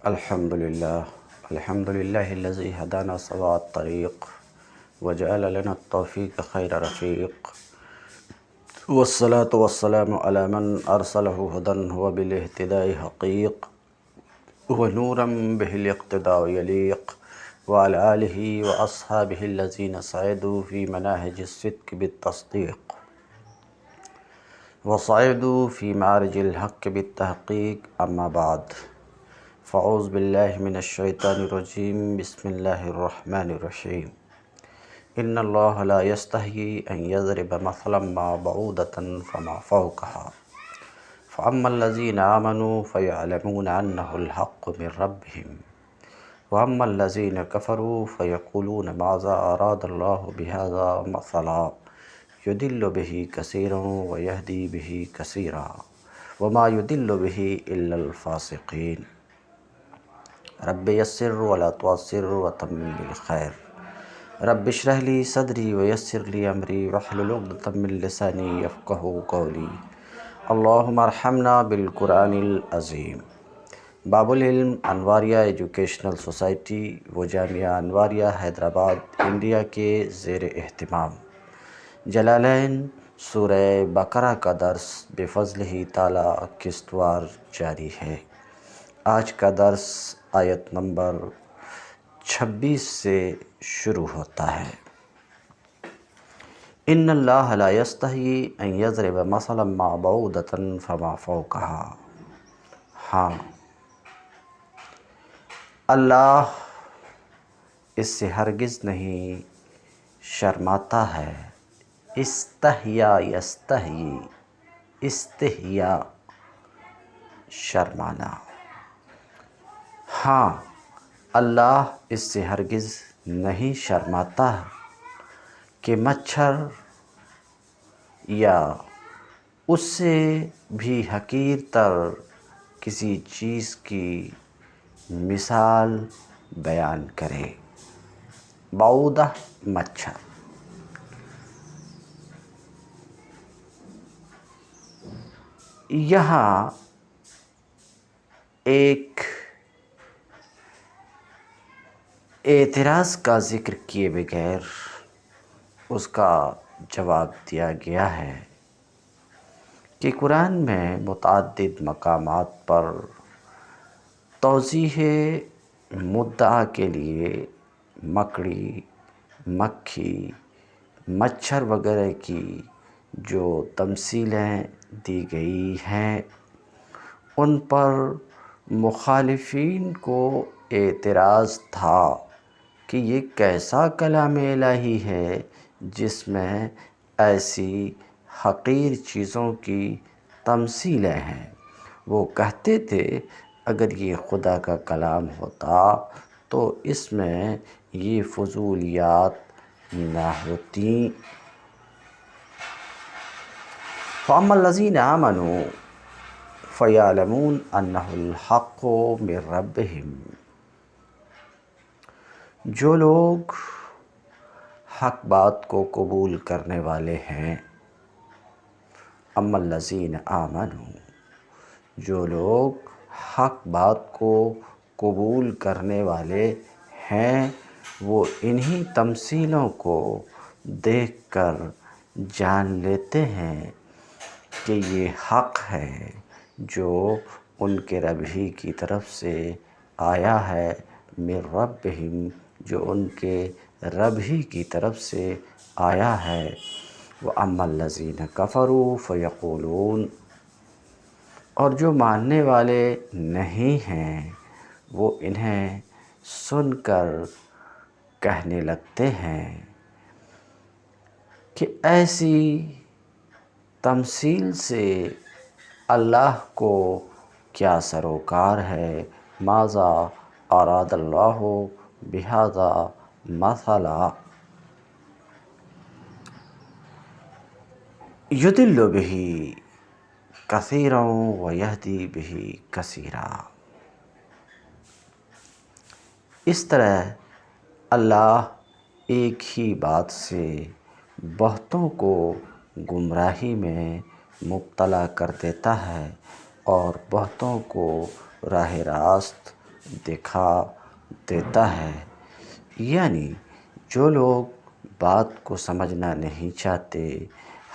الحمد لله الذي هدانا سواء الطريق وجعل لنا التوفيق خير رفيق، والصلاة والسلام على من أرسله هدى وبالاهتداء حقيق ونورا به الاقتداء يليق، وعلى آله وأصحابه الذين سعدوا في مناهج الصدق بالتصديق وصعدوا في معرج الحق بالتحقيق. أما بعد، فاعوذ باللہ من الشیطان الرجیم، بسم اللہ الرحمن الرحیم۔ ان اللہ لا یستحیی ان یضرب مثلا ما بعودۃ فما فوقها فاما الذین آمنوا فیعلمون انہ الحق من ربہم واما الذین کفروا فیقولون ماذا اراد اللہ بہذا مثلا یضل بہ کثیرا ویہدی بہ کثیرا وما یضل بہ الا الفاسقین۔ رب یسر ولا تعسر وتمم بالخیر۔ رب اشرح لی صدری ویسر لی امری واحلل عقدۃ من لسانی یفقہوا قولی۔ اللہم ارحمنا بالقرآن العظیم۔ باب العلم انواریہ ایجوکیشنل سوسائٹی و جامعہ انواریہ حیدرآباد انڈیا کے زیر اہتمام جلالین سورہ بقرہ کا درس بفضلہ تعالی قسط وار جاری ہے۔ آج کا درس آیت نمبر 26 سے شروع ہوتا ہے۔ ان اللہ لا یستحیی ان یضرب مثلا ما بعودۃ فما فوقها۔ ہاں، اللہ اس سے ہرگز نہیں شرماتا ہے۔ استحیا یستحیی، استحیا شرمانا۔ ہاں، اللہ اس سے ہرگز نہیں شرماتا کہ مچھر یا اس سے بھی حقیر تر کسی چیز کی مثال بیان کرے۔ بعودہ مچھر۔ یہاں ایک اعتراض کا ذکر کیے بغیر اس کا جواب دیا گیا ہے کہ قرآن میں متعدد مقامات پر توضیح مدعا کے لیے مکڑی، مکھی، مچھر وغیرہ کی جو تمثیلیں دی گئی ہیں، ان پر مخالفین کو اعتراض تھا کہ یہ کیسا کلام الہی ہے جس میں ایسی حقیر چیزوں کی تمثیلیں ہیں۔ وہ کہتے تھے اگر یہ خدا کا کلام ہوتا تو اس میں یہ فضولیات نہ ہوتیں۔ فَأَمَّا الَّذِينَ آمَنُوا فَيَعْلَمُونَ أَنَّهُ الْحَقُّ مِن رَّبِّهِمْ۔ جو لوگ حق بات کو قبول کرنے والے ہیں، اما الذین آمنوا، جو لوگ حق بات کو قبول کرنے والے ہیں وہ انہی تمثیلوں کو دیکھ کر جان لیتے ہیں کہ یہ حق ہے جو ان کے رب ہی کی طرف سے آیا ہے، من ربہم، جو ان کے رب ہی کی طرف سے آیا ہے۔ وَأَمَّا الَّذِينَ كَفَرُوا فَيَقُولُونَ، اور جو ماننے والے نہیں ہیں وہ انہیں سن کر کہنے لگتے ہیں کہ ایسی تمثیل سے اللہ کو کیا سروکار ہے۔ ماذا اراد اللہ بہذا مثلا یضل بہ کثیرا ویہدی بہ کثیرا۔ اس طرح اللہ ایک ہی بات سے بہتوں کو گمراہی میں مبتلا کر دیتا ہے اور بہتوں کو راہ راست دکھا دیتا ہے۔ یعنی جو لوگ بات کو سمجھنا نہیں چاہتے،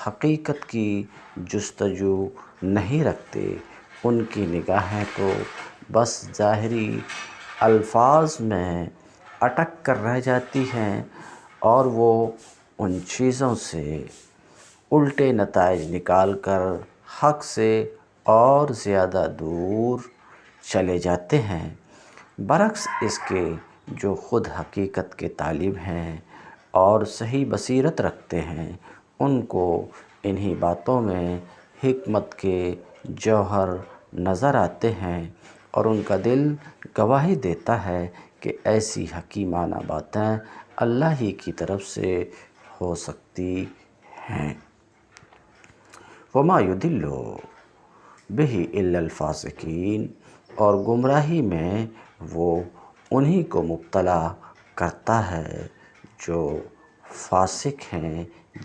حقیقت کی جستجو نہیں رکھتے، ان کی نگاہیں تو بس ظاہری الفاظ میں اٹک کر رہ جاتی ہیں، اور وہ ان چیزوں سے الٹے نتائج نکال کر حق سے اور زیادہ دور چلے جاتے ہیں، برعکس اس کے جو خود حقیقت کے طالب ہیں اور صحیح بصیرت رکھتے ہیں، ان کو انہی باتوں میں حکمت کے جوہر نظر آتے ہیں، اور ان کا دل گواہی دیتا ہے کہ ایسی حکیمانہ باتیں اللہ ہی کی طرف سے ہو سکتی ہیں۔ وَمَا يُضِلُّ بِهِ إِلَّا الْفَاسِقِينَ، اور گمراہی میں وہ انہی کو مبتلا کرتا ہے جو فاسق ہیں،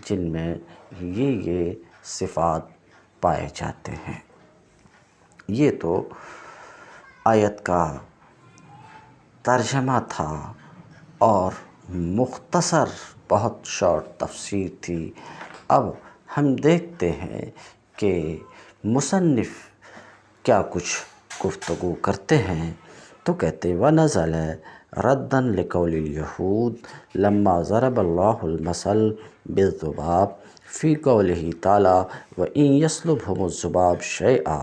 جن میں یہ صفات پائے جاتے ہیں۔ یہ تو آیت کا ترجمہ تھا اور مختصر بہت شارٹ تفسیر تھی۔ اب ہم دیکھتے ہیں کہ مصنف کیا کچھ گفتگو کرتے ہیں، تو کہتے ہیں وَنَزَلَ رَدًّا لِقَوْلِ الْيَهُودِ لَمَّا ضَرَبَ اللَّهُ الْمَثَلَ بِالذُّبَابِ فِي قَوْلِهِ تَعَالَى وَإِنْ يَسْلُبْهُمُ الذُّبَابُ شَيْئًا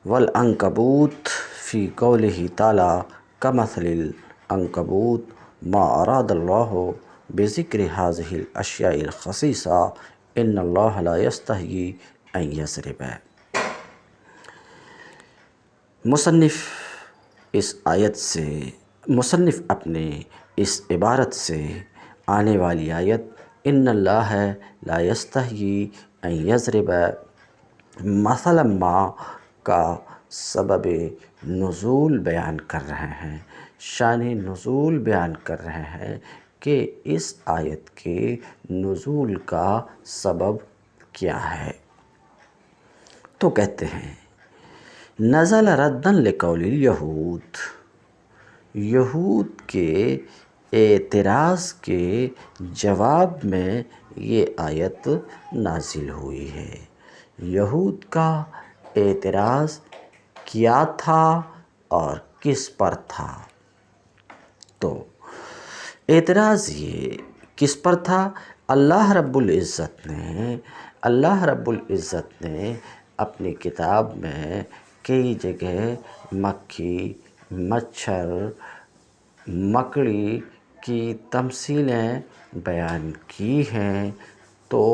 وَالْعَنكَبُوتُ فِي قَوْلِهِ تَعَالَى كَمَثَلِ الْعَنكَبُوتِ مَا أَرَادَ اللَّهُ بِذِكْرِ هَٰذِهِ الْأَشْيَاءِ الْخَصِيصَةِ إِنَّ اللَّهَ لَا يَسْتَحْيِي أَن يَضْرِبَ۔ مصنف اپنے اس عبارت سے آنے والی آیت ان اللہ لا یستحیی ان یضرب مثلا ما کا سبب نزول بیان کر رہے ہیں، شان نزول بیان کر رہے ہیں کہ اس آیت کے نزول کا سبب کیا ہے۔ تو کہتے ہیں نزل ردًا لقول الیہود، یہود کے اعتراض کے جواب میں یہ آیت نازل ہوئی ہے۔ یہود کا اعتراض کیا تھا اور کس پر تھا؟ تو اعتراض یہ کس پر تھا؟ اللہ رب العزت نے اپنی کتاب میں کئی جگہ مکھی، مچھر، مکڑی کی تمثیلیں بیان کی ہیں، تو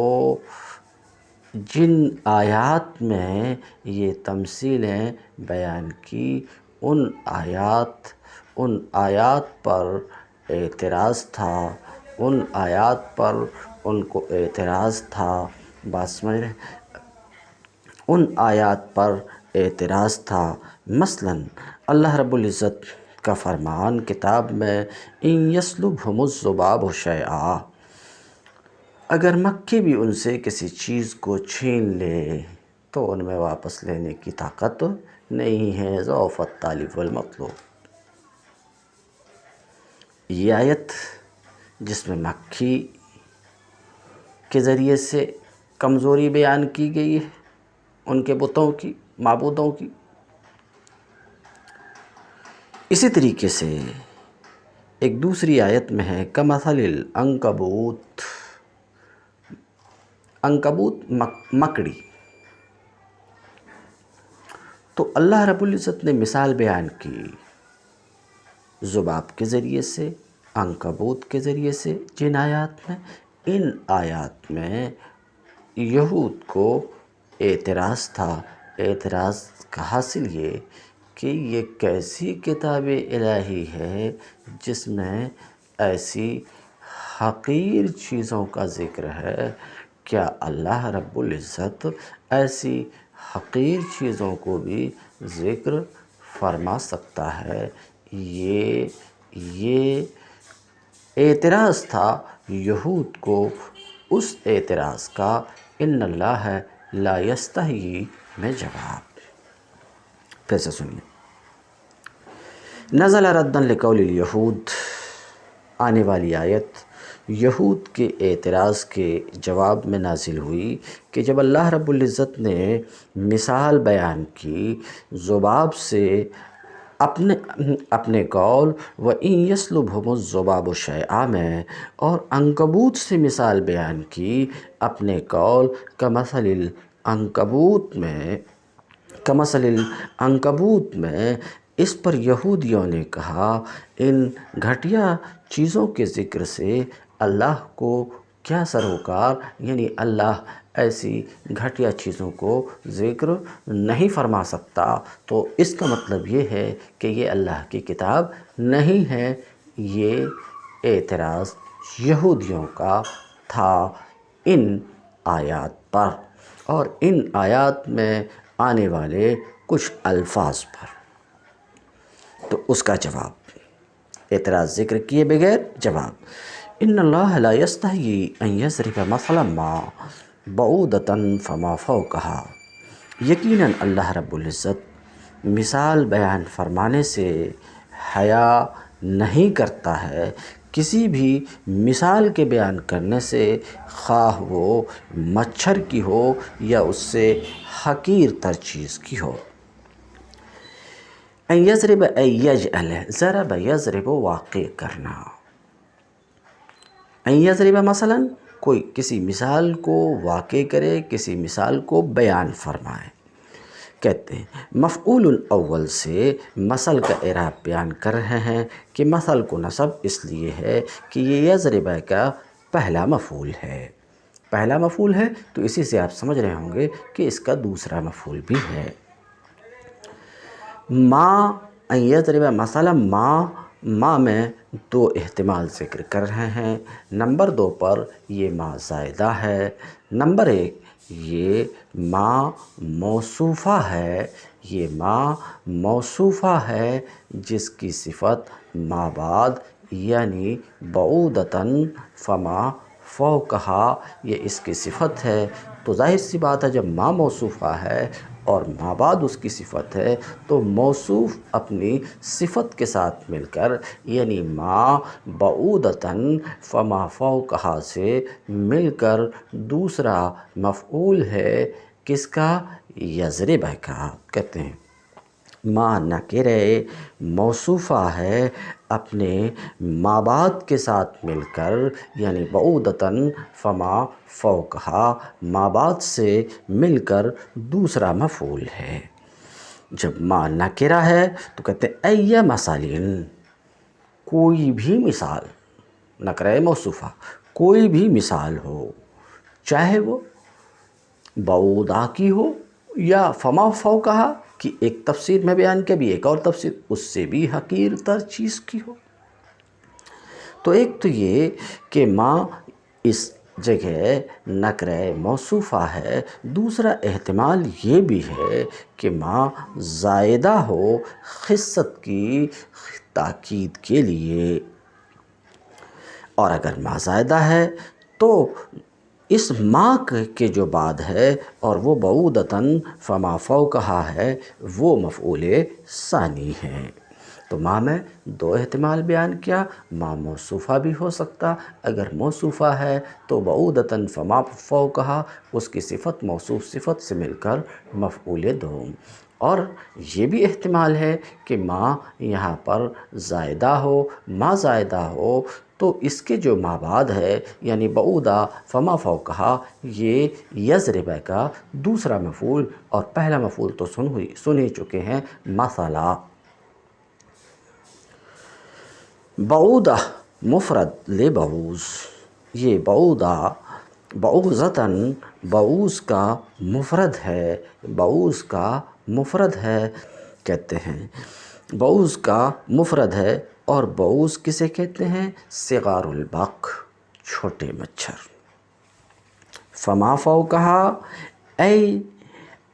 جن آیات میں یہ تمثیلیں بیان کی ان آیات پر اعتراض تھا، ان آیات پر ان کو اعتراض تھا، بات سمجھ رہے ہیں؟ ان آیات پر اعتراض تھا۔ مثلاً اللہ رب العزت کا فرمان کتاب میں ان یسلبہم الذباب شیئا، اگر مکھی بھی ان سے کسی چیز کو چھین لے تو ان میں واپس لینے کی طاقت نہیں ہے، ضعف الطالب والمطلوب۔ یہ آیت جس میں مکھی کے ذریعے سے کمزوری بیان کی گئی ہے ان کے بتوں کی، معبودوں کی، اسی طریقے سے ایک دوسری آیت میں ہے کمثل العنکبوت، عنکبوت مکڑی۔ تو اللہ رب العزت نے مثال بیان کی ذباب کے ذریعے سے، عنکبوت کے ذریعے سے، جن آیات میں، ان آیات میں یہود کو اعتراض تھا۔ اعتراض کا حاصل یہ کہ یہ کیسی کتاب الہی ہے جس میں ایسی حقیر چیزوں کا ذکر ہے؟ کیا اللہ رب العزت ایسی حقیر چیزوں کو بھی ذکر فرما سکتا ہے؟ یہ اعتراض تھا یہود کو، اس اعتراض کا ان اللہ لا یستحیی میں جواب۔ پھر سے سنیے نزل ردًا لقول الیہود، آنے والی آیت یہود کے اعتراض کے جواب میں نازل ہوئی کہ جب اللہ رب العزت نے مثال بیان کی ذباب سے اپنے قول وَإِن يَسْلُبْهُمُ الذُّبَابُ شَيْئًا میں، اور عنکبوت سے مثال بیان کی اپنے قول کمثل العنکبوت میں، اس پر یہودیوں نے کہا ان گھٹیا چیزوں کے ذکر سے اللہ کو کیا سروکار، یعنی اللہ ایسی گھٹیا چیزوں کو ذکر نہیں فرما سکتا، تو اس کا مطلب یہ ہے کہ یہ اللہ کی کتاب نہیں ہے۔ یہ اعتراض یہودیوں کا تھا ان آیات پر اور ان آیات میں آنے والے کچھ الفاظ پر۔ تو اس کا جواب، اعتراض ذکر کیے بغیر جواب، ان اللہ لا یستحیی ان یضرب مثلا ما بعودۃ فما فوقها، یقیناً اللہ رب العزت مثال بیان فرمانے سے حیا نہیں کرتا ہے، کسی بھی مثال کے بیان کرنے سے، خواہ وہ مچھر کی ہو یا اس سے حقیر تر چیز کی ہو۔ ان یضرب ان یجعل، ضرب یضرب واقع کرنا، ان یضرب مثلا کوئی کسی مثال کو واقع کرے، کسی مثال کو بیان فرمائے۔ کہتے ہیں مفعول الاول سے مثل کا اعراب بیان کر رہے ہیں کہ مثل کو نصب اس لیے ہے کہ یہ یضرب کا پہلا مفعول ہے، پہلا مفعول ہے، تو اسی سے آپ سمجھ رہے ہوں گے کہ اس کا دوسرا مفعول بھی ہے۔ ما ان یضرب مثلا ما میں دو احتمال ذکر کر رہے ہیں۔ نمبر 2 پر یہ ما زائدہ ہے، نمبر 1 یہ ما موصوفہ ہے، یہ ما موصوفہ ہے جس کی صفت ما بعد یعنی بعودۃ فما فوقہا، یہ اس کی صفت ہے۔ تو ظاہر سی بات ہے جب ما موصوفہ ہے اور ما بعد اس کی صفت ہے تو موصوف اپنی صفت کے ساتھ مل کر یعنی ما بعودۃ فما فوقہا سے مل کر دوسرا مفعول ہے کس کا؟ یضرب کا۔ کہتے ہیں ما نکرہ موصوفہ ہے، اپنے ما بعد کے ساتھ مل کر یعنی بعودۃ فما فوقہا، ما بعد سے مل کر دوسرا مفعول ہے۔ جب ما نکرہ ہے تو کہتے ہیں ای مثالین، کوئی بھی مثال، نکرہ موصوفہ، کوئی بھی مثال ہو، چاہے وہ بعودہ کی ہو یا فما فوقہا کی ایک تفسیر میں بیان کیا بھی، ایک اور تفسیر اس سے بھی حقیر تر چیز کی ہو۔ تو ایک تو یہ کہ ما اس جگہ نکرہ موصوفہ ہے، دوسرا احتمال یہ بھی ہے کہ ما زائدہ ہو خست کی تاکید کے لیے، اور اگر ما زائدہ ہے تو اس ما کے جو بعد ہے اور وہ بعودۃ فما فوقہا ہے وہ مفعول ثانی ہے۔ تو ما میں دو احتمال بیان کیا، ما موصوفہ بھی ہو سکتا، اگر موصوفہ ہے تو بعودۃ فما فوقہا اس کی صفت موصوف صفت سے مل کر مفعول دوم، اور یہ بھی احتمال ہے کہ ما یہاں پر زائدہ ہو، ما زائدہ ہو تو اس کے جو ما بعد ہے یعنی بعودہ فما فوقہا یہ یضرب کا دوسرا مفعول، اور پہلا مفعول تو سن ہی چکے ہیں مثلا۔ بعودہ مفرد لبعوض، یہ بعودہ بعوضۃً بعوض کا مفرد ہے، بعوض کا مفرد ہے۔ کہتے ہیں بعوض کا مفرد ہے، اور بعوض کسے کہتے ہیں؟ صغار البق، چھوٹے مچھر۔ فما فوقہا ای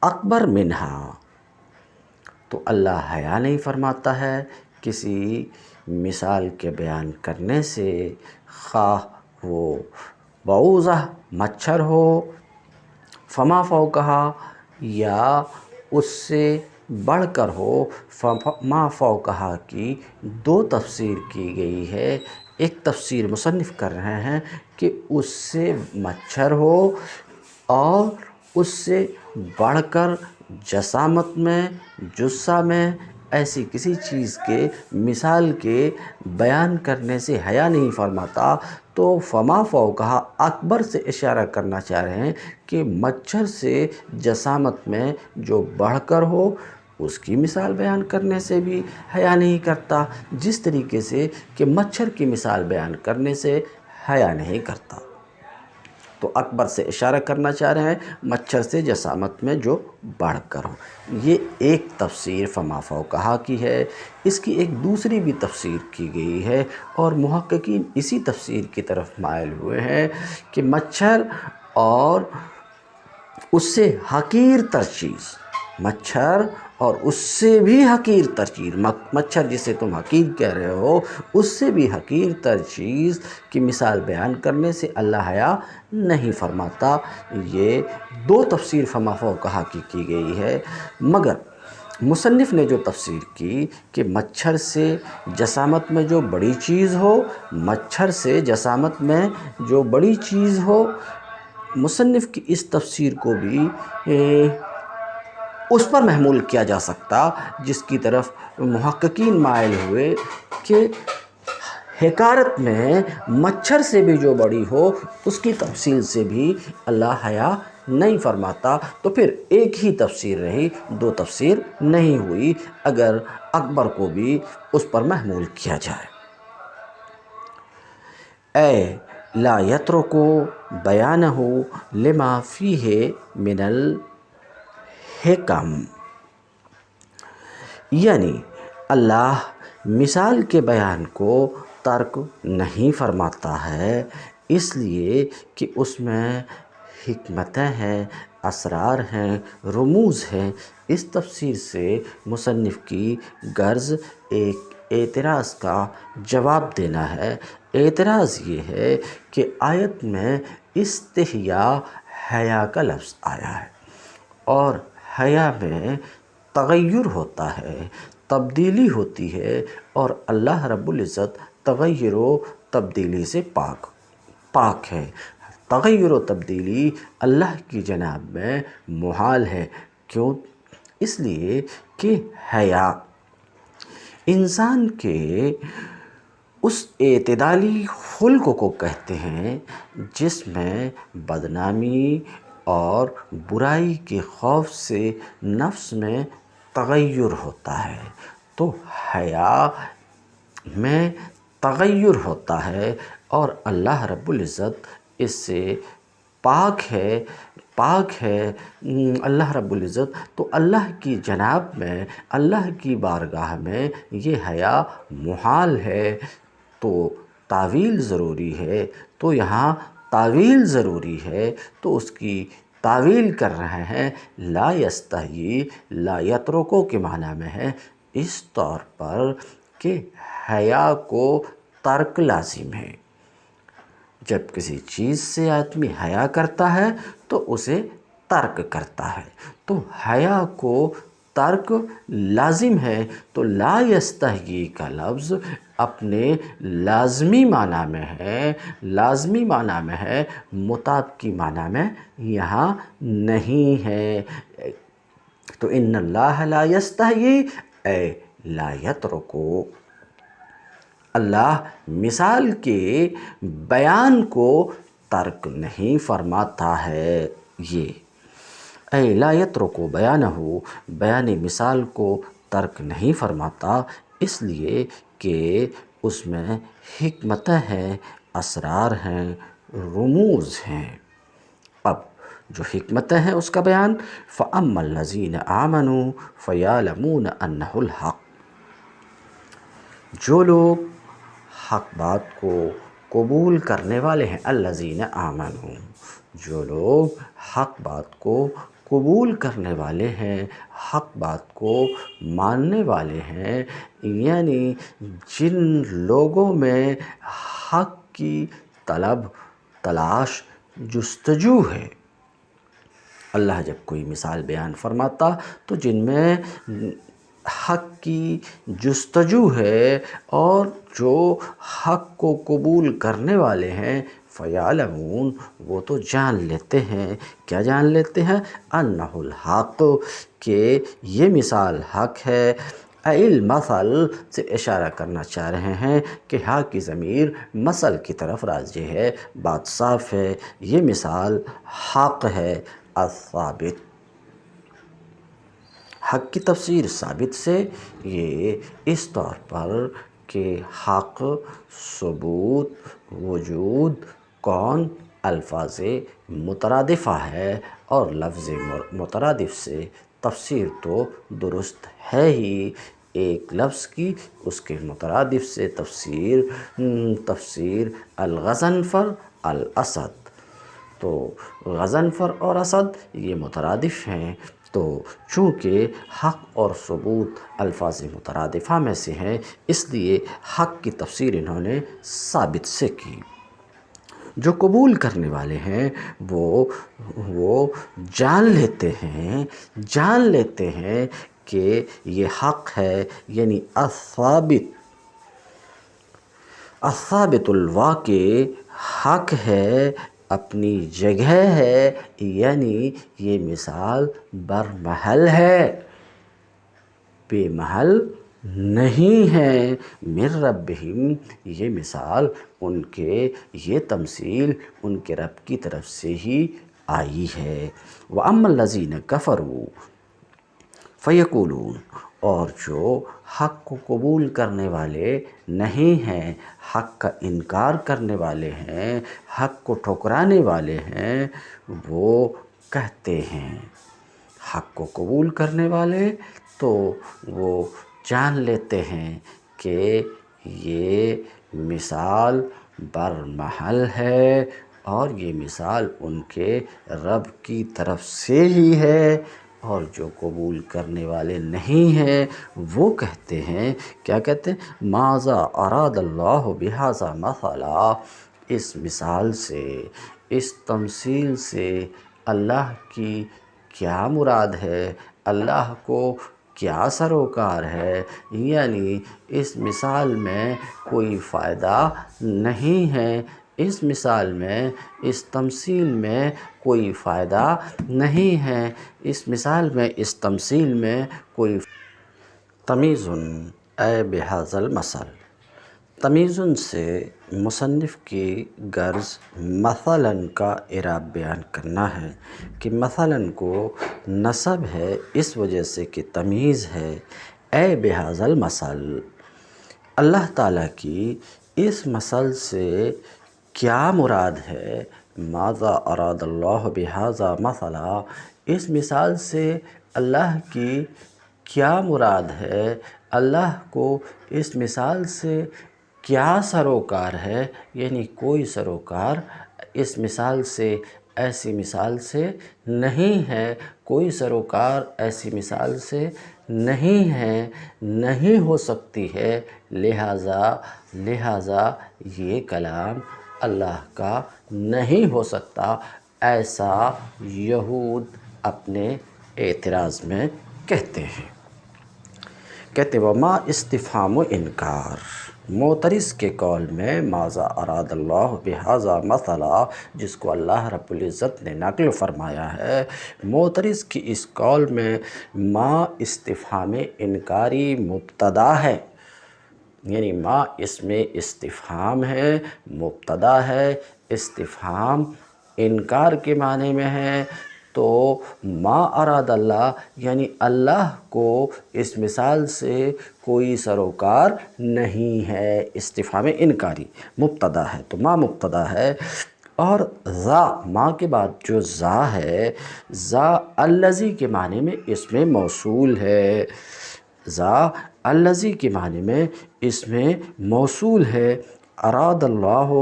اکبر منہا، تو اللہ حیا نہیں فرماتا ہے کسی مثال کے بیان کرنے سے، خواہ وہ بعوضہ مچھر ہو، فما فوقہا یا اس سے بڑھ کر ہو، ما فوقہا کی دو تفسیر کی گئی ہے۔ ایک تفسیر مصنف کر رہے ہیں کہ اس سے مچھر ہو اور اس سے بڑھ کر جسامت میں، جثہ میں ایسی کسی چیز کے مثال کے بیان کرنے سے حیا نہیں فرماتا، تو فما فوقہا اکبر سے اشارہ کرنا چاہ رہے ہیں کہ مچھر سے جسامت میں جو بڑھ کر ہو اس کی مثال بیان کرنے سے بھی حیا نہیں کرتا، جس طریقے سے کہ مچھر کی مثال بیان کرنے سے حیا نہیں کرتا۔ تو اکبر سے اشارہ کرنا چاہ رہے ہیں مچھر سے جسامت میں جو بڑھ کر ہو۔ یہ ایک تفسیر فما فوقہا کی ہے۔ اس کی ایک دوسری بھی تفسیر کی گئی ہے اور محققین اسی تفسیر کی طرف مائل ہوئے ہیں کہ مچھر اور اس سے حقیر تر چیز، مچھر اور اس سے بھی حقیر تر چیز، مچھر جسے تم حقیر کہہ رہے ہو اس سے بھی حقیر تر چیز کی مثال بیان کرنے سے اللہ حیا نہیں فرماتا۔ یہ دو تفسیر فما فوقہا کی گئی ہے، مگر مصنف نے جو تفسیر کی کہ مچھر سے جسامت میں جو بڑی چیز ہو، مچھر سے جسامت میں جو بڑی چیز ہو، مصنف کی اس تفسیر کو بھی اس پر محمول کیا جا سکتا جس کی طرف محققین مائل ہوئے کہ حقارت میں مچھر سے بھی جو بڑی ہو اس کی تفصیل سے بھی اللہ حیا نہیں فرماتا۔ تو پھر ایک ہی تفسیر رہی، دو تفسیر نہیں ہوئی اگر اکبر کو بھی اس پر محمول کیا جائے۔ اے لا یترکو بیانہ لما فیہ من الحکم، یعنی اللہ مثال کے بیان کو ترک نہیں فرماتا ہے، اس لیے کہ اس میں حکمتیں ہیں، اسرار ہیں، رموز ہیں۔ اس تفسیر سے مصنف کی غرض ایک اعتراض کا جواب دینا ہے۔ اعتراض یہ ہے کہ آیت میں استحیاء، حیا کا لفظ آیا ہے اور حیا میں تغیر ہوتا ہے، تبدیلی ہوتی ہے، اور اللہ رب العزت تغیر و تبدیلی سے پاک ہے۔ تغیر و تبدیلی اللہ کی جناب میں محال ہے۔ کیوں؟ اس لیے کہ حیا انسان کے اس اعتدالی خلق کو کہتے ہیں جس میں بدنامی اور برائی کے خوف سے نفس میں تغیر ہوتا ہے۔ تو حیا میں تغیر ہوتا ہے اور اللہ رب العزت اس سے پاک ہے اللہ رب العزت۔ تو اللہ کی جناب میں، اللہ کی بارگاہ میں یہ حیا محال ہے، تو تعویل ضروری ہے۔ تو یہاں تعویل ضروری ہے تو اس کی تعویل کر رہے ہیں لا یستحیی، لا یترکو کے معنی میں ہے اس طور پر کہ حیا کو ترک لازم ہے۔ جب کسی چیز سے آدمی حیا کرتا ہے تو اسے ترک کرتا ہے، تو حیا کو ترک لازم ہے۔ تو لا یستحیی کا لفظ اپنے لازمی معنی میں ہے، لازمی معنی میں ہے، مطابقی معنی میں یہاں نہیں ہے۔ تو ان اللہ لا یستحیی اے لا یترکو، اللہ مثال کے بیان کو ترک نہیں فرماتا ہے۔ یہ اے لا یترکو بیانہ، بیان مثال کو ترک نہیں فرماتا، اس لیے کہ اس میں حکمتیں ہیں، اسرار ہیں، رموز ہیں۔ اب جو حکمتیں ہیں اس کا بیان فَأَمَّا الَّذِينَ آمَنُوا فَيَعْلَمُونَ أَنَّهُ الْحَقُّ، جو لوگ حق بات کو قبول کرنے والے ہیں، الَّذِينَ آمَنُوا، جو لوگ حق بات کو قبول کرنے والے ہیں، حق بات کو ماننے والے ہیں، یعنی جن لوگوں میں حق کی طلب، تلاش، جستجو ہے، اللہ جب کوئی مثال بیان فرماتا تو جن میں حق کی جستجو ہے اور جو حق کو قبول کرنے والے ہیں، فَيَعْلَمُونَ وہ تو جان لیتے ہیں، کیا جان لیتے ہیں؟ أَنَّهُ الْحَقُّ کہ یہ مثال حق ہے۔ المثل سے اشارہ کرنا چاہ رہے ہیں کہ ہاں کی ضمیر مثل کی طرف راجع ہے، بات صاف ہے، یہ مثال حق ہے۔ الثابت حق کی تفسیر ثابت سے یہ اس طور پر کہ حق، ثبوت، وجود، کون الفاظ مترادفہ ہے اور لفظ مترادف سے تفسیر تو درست ہے ہی، ایک لفظ کی اس کے مترادف سے تفسیر الغضنفر الاسد، تو غضنفر اور اسد یہ مترادف ہیں، تو چونکہ حق اور ثبوت الفاظ مترادفہ میں سے ہیں اس لیے حق کی تفسیر انہوں نے ثابت سے کی۔ جو قبول کرنے والے ہیں وہ جان لیتے ہیں کہ یہ حق ہے، یعنی الثابت الواقع حق ہے، اپنی جگہ ہے، یعنی یہ مثال برمحل ہے، بے محل نہیں ہے۔ من ربہم یہ مثال ان کے، یہ تمثیل ان کے رب کی طرف سے ہی آئی ہے۔ وَأَمَّا الَّذِينَ كَفَرُوا فَيَقُولُونَ اور جو حق کو قبول کرنے والے نہیں ہیں، حق کا انکار کرنے والے ہیں، حق کو ٹھکرانے والے ہیں، وہ کہتے ہیں، حق کو قبول کرنے والے تو وہ جان لیتے ہیں کہ یہ مثال برمحل ہے اور یہ مثال ان کے رب کی طرف سے ہی ہے، اور جو قبول کرنے والے نہیں ہیں وہ کہتے ہیں، کیا کہتے ہیں؟ ماذا اراد اللہ بہذا مثلا، اس مثال سے، اس تمثیل سے اللہ کی کیا مراد ہے، اللہ کو کیا سروکار ہے، یعنی اس مثال میں کوئی فائدہ نہیں ہے، اس مثال میں، اس تمثیل میں کوئی فائدہ نہیں ہے، اس مثال میں، اس تمثیل میں کوئی تمیز اے بہذا المثل، تمیز سے مصنف کی غرض مثلاً کا اعراب بیان کرنا ہے کہ مثلاً کو نصب ہے اس وجہ سے کہ تمیز ہے، اے بہذا المثل اللہ تعالیٰ کی اس مثل سے کیا مراد ہے، ماذا اراد اللہ بہذا مثلا اس مثال سے اللہ کی کیا مراد ہے، اللہ کو اس مثال سے کیا سروکار ہے، یعنی کوئی سروکار اس مثال سے، ایسی مثال سے نہیں ہے، کوئی سروکار ایسی مثال سے نہیں ہے، نہیں ہو سکتی ہے، لہٰذا یہ کلام اللہ کا نہیں ہو سکتا، ایسا یہود اپنے اعتراض میں کہتے ہیں۔ کہتے وما استفہام و انکار، معترض کے قول میں ماذا اراد اللہ بہذا مثلا جس کو اللہ رب العزت نے نقل فرمایا ہے، معترض کی اس قول میں ما استفہام انکاری مبتدا ہے، یعنی ما اس میں استفہام ہے، مبتدا ہے، استفہام انکار کے معنی میں ہے، تو ما اراد اللہ یعنی اللہ کو اس مثال سے کوئی سروکار نہیں ہے، استفہام انکاری مبتدا ہے، تو ما مبتدا ہے، اور ذا ما کے بعد جو ذا ہے، ذا الذی کے معنی میں اس میں موصول ہے، ذا الذی کے معنی میں اس میں موصول ہے، اراد اللہ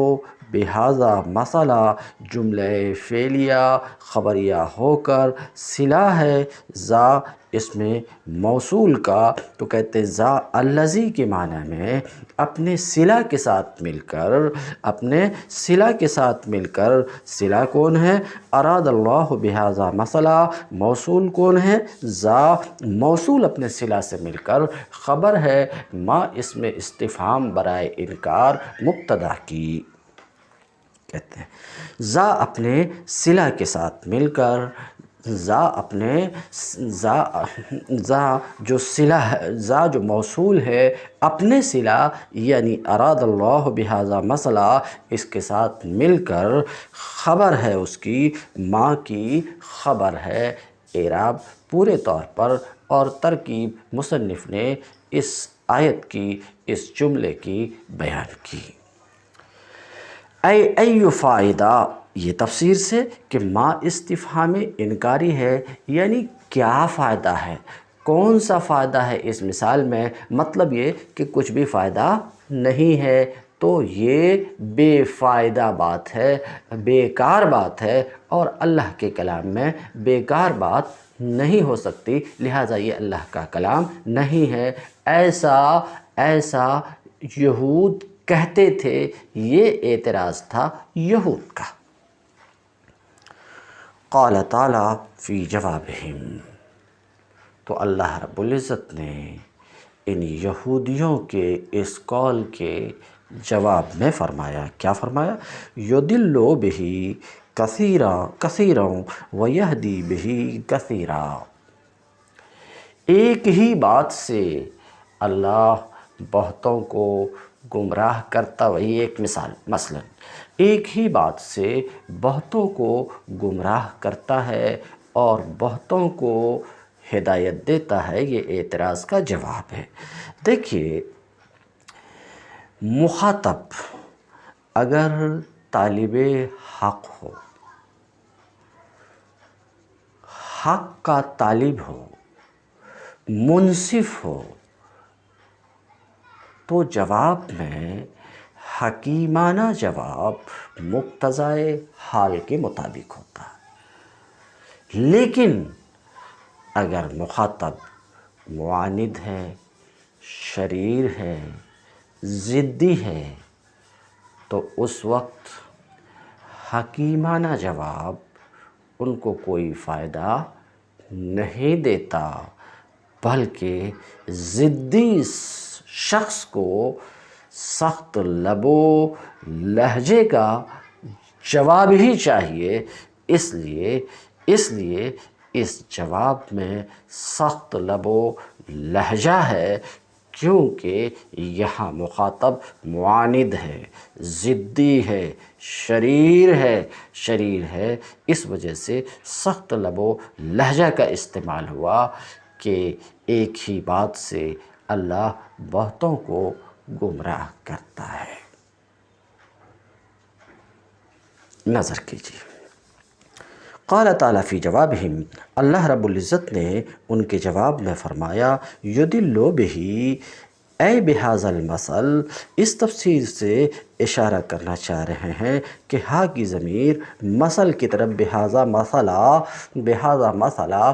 بہذا مسئلہ جملہ فعلیہ خبریہ ہو کر صلہ ہے ذا اس میں موصول کا، تو کہتے ہیں ذا الذی کے معنی میں اپنے صلہ کے ساتھ مل کر، اپنے صلہ کے ساتھ مل کر، صلہ کون ہے؟ اراد اللہ بہذا مسئلہ، موصول کون ہے؟ ذا، موصول اپنے صلہ سے مل کر خبر ہے ما اس میں استفہام برائے انکار مبتدا کی، کہتے ہیں ذا اپنے صلہ کے ساتھ مل کر، ذا اپنے ذا جو صلہ ہے، ذا جو موصول ہے اپنے صلہ یعنی اراد اللہ بہذا مسئلہ اس کے ساتھ مل کر خبر ہے اس کی، ما کی خبر ہے۔ اعراب پورے طور پر اور ترکیب مصنف نے اس آیت کی، اس جملے کی بیان کی۔ ای فائدہ، یہ تفسیر سے کہ ما استفہام انکاری ہے، یعنی کیا فائدہ ہے، کون سا فائدہ ہے اس مثال میں، مطلب یہ کہ کچھ بھی فائدہ نہیں ہے، تو یہ بے فائدہ بات ہے، بیکار بات ہے، اور اللہ کے کلام میں بیکار بات نہیں ہو سکتی، لہٰذا یہ اللہ کا کلام نہیں ہے۔ ایسا یہود کہتے تھے، یہ اعتراض تھا یہود کا۔ قال تعالی فی جوابہم، تو اللہ رب العزت نے ان یہودیوں کے اس قول کے جواب میں فرمایا، کیا فرمایا؟ یضل بہ کثیرا ویہدی بہ کثیرا، ایک ہی بات سے اللہ بہتوں کو گمراہ کرتا، وہی ایک مثال، مثلا ایک ہی بات سے بہتوں کو گمراہ کرتا ہے اور بہتوں کو ہدایت دیتا ہے، یہ اعتراض کا جواب ہے۔ دیکھیے، مخاطب اگر طالب حق ہو، حق کا طالب ہو، منصف ہو، تو جواب میں حکیمانہ جواب مقتضائے حال کے مطابق ہوتا ہے۔ لیکن اگر مخاطب معاند ہے، شریر ہے، ضدی ہے، تو اس وقت حکیمانہ جواب ان کو کوئی فائدہ نہیں دیتا، بلکہ ضدی شخص کو سخت لب و لہجے کا جواب ہی چاہیے، اس لیے اس جواب میں سخت لب و لہجہ ہے، کیونکہ یہاں مخاطب معاند ہے، ضدی ہے، شریر ہے، اس وجہ سے سخت لب و لہجہ کا استعمال ہوا کہ ایک ہی بات سے اللہ بہتوں کو گمراہ کرتا ہے۔ نظر کیجیے، قال تعالی فی جوابہم، اللہ رب العزت نے ان کے جواب میں فرمایا، یضل بہ، اے بہذا المثل، اس تفسیر سے اشارہ کرنا چاہ رہے ہیں کہ ہا کی ضمیر مثل کی طرف، بہذا مثلا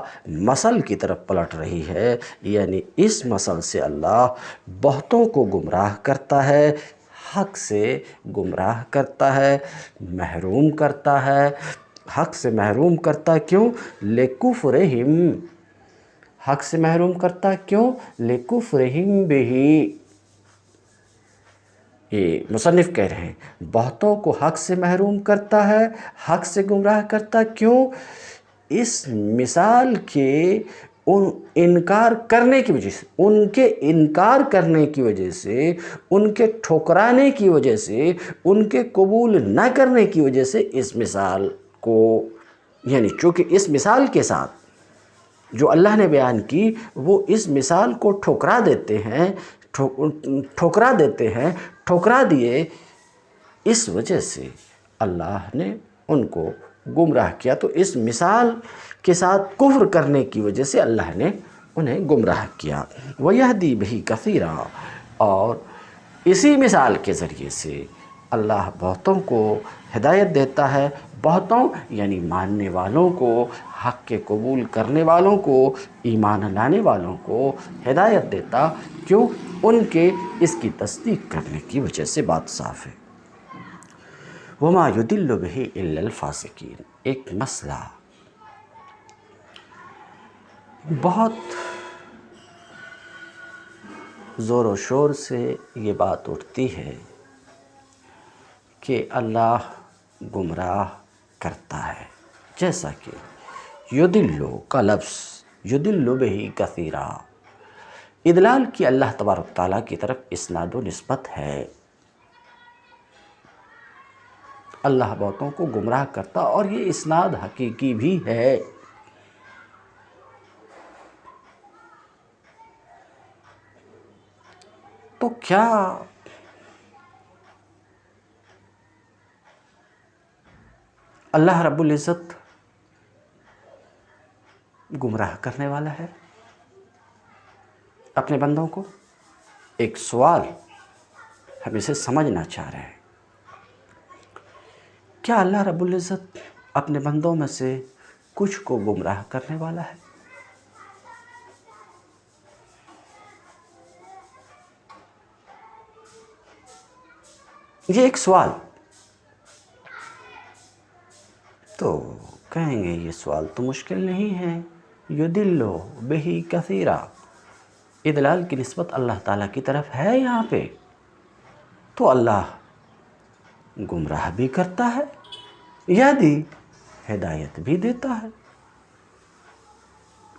مثل کی طرف پلٹ رہی ہے، یعنی اس مثل سے اللہ بہتوں کو گمراہ کرتا ہے، حق سے گمراہ کرتا ہے، محروم کرتا ہے، حق سے محروم کرتا کیوں؟ لِکُفْرِہِم، حق سے محروم کرتا کیوں؟ لِکُفْرِہِم بِہِ، یہ مصنف کہہ رہے ہیں بہتوں کو حق سے محروم کرتا ہے، حق سے گمراہ کرتا کیوں؟ اس مثال کے انکار کرنے کی وجہ سے، ان کے انکار کرنے کی وجہ سے، ان کے ٹھکرانے کی وجہ سے، ان کے قبول نہ کرنے کی وجہ سے اس مثال کو، یعنی چونکہ اس مثال کے ساتھ جو اللہ نے بیان کی وہ اس مثال کو ٹھکرا دیتے ہیں، ٹھکرا دیے، اس وجہ سے اللہ نے ان کو گمراہ کیا، تو اس مثال کے ساتھ کفر کرنے کی وجہ سے اللہ نے انہیں گمراہ کیا۔ وَيَهْدِي بِهِ كَثِيرًا، اور اسی مثال کے ذریعے سے اللہ بہتوں کو ہدایت دیتا ہے، بہتوں یعنی ماننے والوں کو، حق کے قبول کرنے والوں کو، ایمان لانے والوں کو ہدایت دیتا، کیوں؟ ان کے اس کی تصدیق کرنے کی وجہ سے بات صاف ہے۔ وما يضل به الا الفاسقین، ایک مسئلہ بہت زور و شور سے یہ بات اٹھتی ہے کہ اللہ گمراہ کرتا ہے، جیسا کہ یضل کا لفظ یضل بہ کثیرا، اضلال کی اللہ تبارک تعالیٰ کی طرف اسناد و نسبت ہے۔ اللہ بہتوں کو گمراہ کرتا، اور یہ اسناد حقیقی بھی ہے۔ تو کیا اللہ رب العزت گمراہ کرنے والا ہے اپنے بندوں کو؟ ایک سوال ہم اسے سمجھنا چاہ رہے ہیں۔ کیا اللہ رب العزت اپنے بندوں میں سے کچھ کو گمراہ کرنے والا ہے؟ یہ ایک سوال، تو کہیں گے یہ سوال تو مشکل نہیں ہے، یضل بہ کثیرا، اضلال کی نسبت اللہ تعالیٰ کی طرف ہے یہاں پہ، تو اللہ گمراہ بھی کرتا ہے، یہدی ہدایت بھی دیتا ہے۔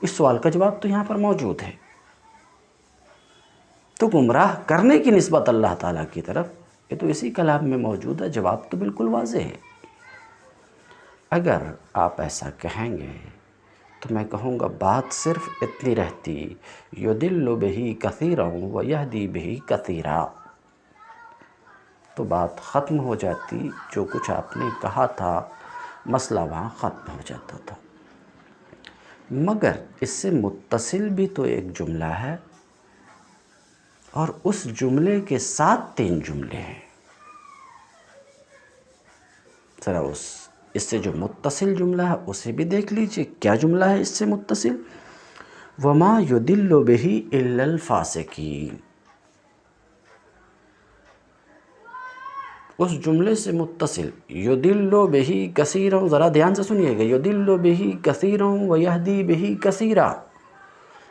اس سوال کا جواب تو یہاں پر موجود ہے۔ تو گمراہ کرنے کی نسبت اللہ تعالیٰ کی طرف، یہ تو اسی کلام میں موجود ہے، جواب تو بالکل واضح ہے۔ اگر آپ ایسا کہیں گے تو میں کہوں گا بات صرف اتنی رہتی، یضل بہ کثیرا ویہدی بہ کثیرا، تو بات ختم ہو جاتی، جو کچھ آپ نے کہا تھا مسئلہ وہاں ختم ہو جاتا تھا۔ مگر اس سے متصل بھی تو ایک جملہ ہے، اور اس جملے کے ساتھ 3 جملے ہیں۔ ذرا اس سے جو متصل جملہ ہے اسے بھی دیکھ لیجئے، کیا جملہ ہے اس سے متصل؟ وما یضل بہ الا الفاسقین، اس جملے سے متصل یضل بہ کثیرا، ذرا دھیان سے سنیے گا، یضل بہ کثیرا ویہدی بہ کثیرا،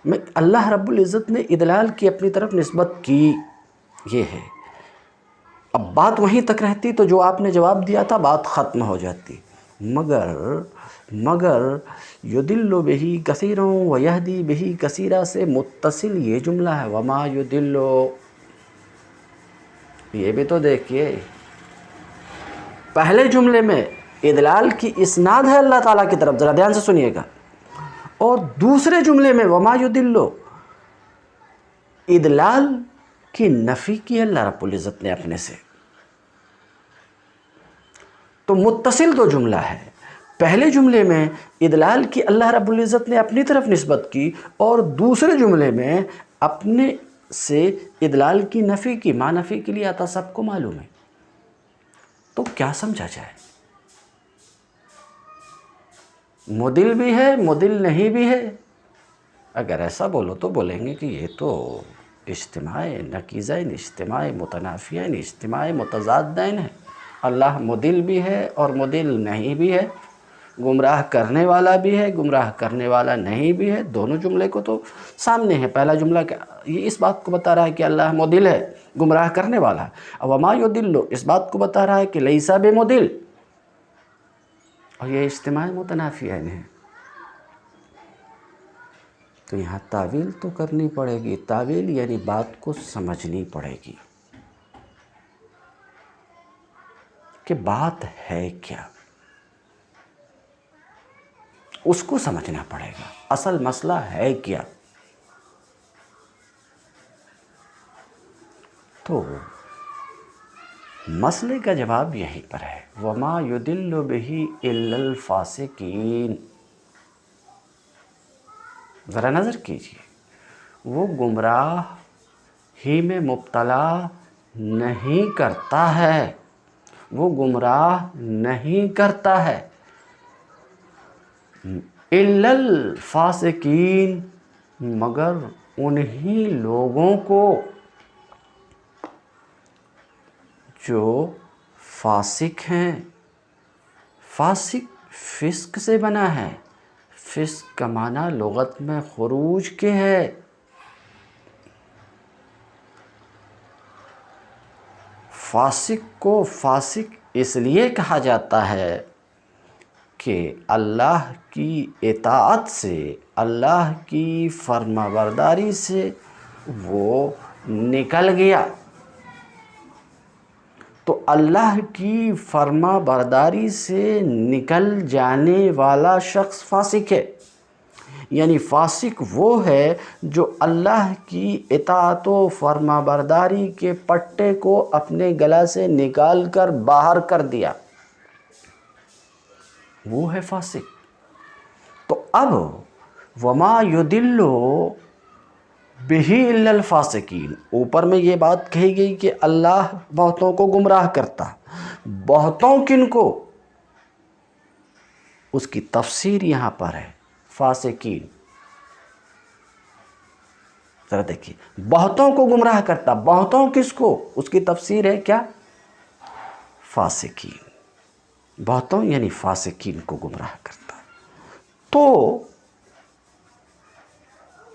میں اللہ رب العزت نے اضلال کی اپنی طرف نسبت کی، یہ ہے۔ اب بات وہیں تک رہتی تو جو آپ نے جواب دیا تھا بات ختم ہو جاتی، مگر یضل بہ کثیرا ویہدی بہ کثیرا سے متصل یہ جملہ ہے، وما یضل، یہ بھی تو دیکھیے، پہلے جملے میں اضلال کی اسناد ہے اللہ تعالیٰ کی طرف، ذرا دھیان سے سنیے گا، اور دوسرے جملے میں وما یضل، اضلال کی نفی کی اللہ رب العزت نے اپنے سے۔ تو متصل دو جملہ ہے، پہلے جملے میں اضلال کی اللہ رب العزت نے اپنی طرف نسبت کی، اور دوسرے جملے میں اپنے سے اضلال کی نفی کی۔ ما نفی کے لیے آتا سب کو معلوم ہے، تو کیا سمجھا جائے؟ مضل بھی ہے، مضل نہیں بھی ہے؟ اگر ایسا بولو تو بولیں گے کہ یہ تو اجتماع نقیضین، اجتماع متنافیین، اجتماع متضادین ہے، اللہ مضل بھی ہے اور مضل نہیں بھی ہے، گمراہ کرنے والا بھی ہے، گمراہ کرنے والا نہیں بھی ہے، دونوں جملے کو تو سامنے ہے۔ پہلا جملہ یہ اس بات کو بتا رہا ہے کہ اللہ مضل ہے، گمراہ کرنے والا ہے، وما یضل اس بات کو بتا رہا ہے کہ لیس بمضل، اور یہ اجتماع متنافیین ہے۔ تو یہاں تعویل تو کرنی پڑے گی، تعویل یعنی بات کو سمجھنی پڑے گی کہ بات ہے کیا، اس کو سمجھنا پڑے گا، اصل مسئلہ ہے کیا۔ تو مسئلے کا جواب یہیں پر ہے، وما یضل بہ الا الفاسقین۔ ذرا نظر کیجئے، وہ گمراہ ہی میں مبتلا نہیں کرتا ہے، وہ گمراہ نہیں کرتا ہے الا الفاسقین، مگر انہی لوگوں کو جو فاسق ہیں۔ فاسق فسق سے بنا ہے، فسق کا معنی لغت میں خروج کے ہے۔ فاسق کو فاسق اس لیے کہا جاتا ہے کہ اللہ کی اطاعت سے، اللہ کی فرما برداری سے وہ نکل گیا، تو اللہ کی فرما برداری سے نکل جانے والا شخص فاسق ہے۔ یعنی فاسق وہ ہے جو اللہ کی اطاعت و فرما برداری کے پٹے کو اپنے گلا سے نکال کر باہر کر دیا، وہ ہے فاسق۔ تو اب وما یضل بہ الا الفاسقین، اوپر میں یہ بات کہی گئی کہ اللہ بہتوں کو گمراہ کرتا، بہتوں کن کو؟ اس کی تفسیر یہاں پر ہے فاسقین۔ ذرا دیکھیے، بہتوں کو گمراہ کرتا، بہتوں کس کو؟ اس کی تفسیر ہے کیا؟ فاسقین۔ بہتوں یعنی فاسقین کو گمراہ کرتا۔ تو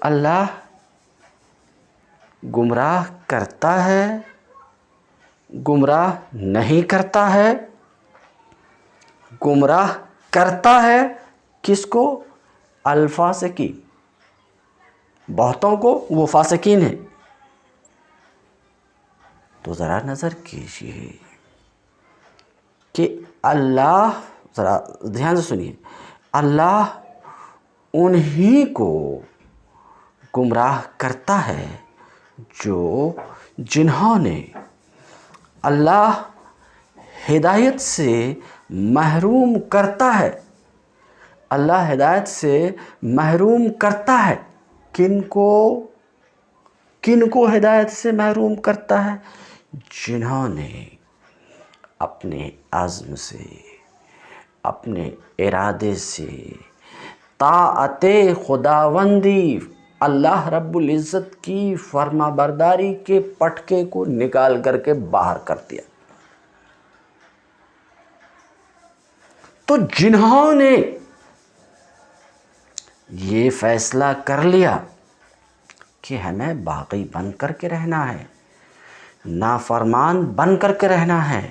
اللہ گمراہ کرتا ہے، گمراہ نہیں کرتا ہے؟ گمراہ کرتا ہے کس کو؟ الفاسقین، بہتوں کو، وہ فاسقین ہیں۔ تو ذرا نظر کیجئے کہ اللہ، ذرا دھیان سے سنیے، اللہ انہی کو گمراہ کرتا ہے جنہوں نے اللہ ہدایت سے محروم کرتا ہے۔ اللہ ہدایت سے محروم کرتا ہے کن کو ہدایت سے محروم کرتا ہے؟ جنہوں نے اپنے عزم سے، اپنے ارادے سے طاعت خداوندی، اللہ رب العزت کی فرما برداری کے پٹکے کو نکال کر کے باہر کر دیا۔ تو جنہوں نے یہ فیصلہ کر لیا کہ ہمیں باغی بن کر کے رہنا ہے، نافرمان بن کر کے رہنا ہے،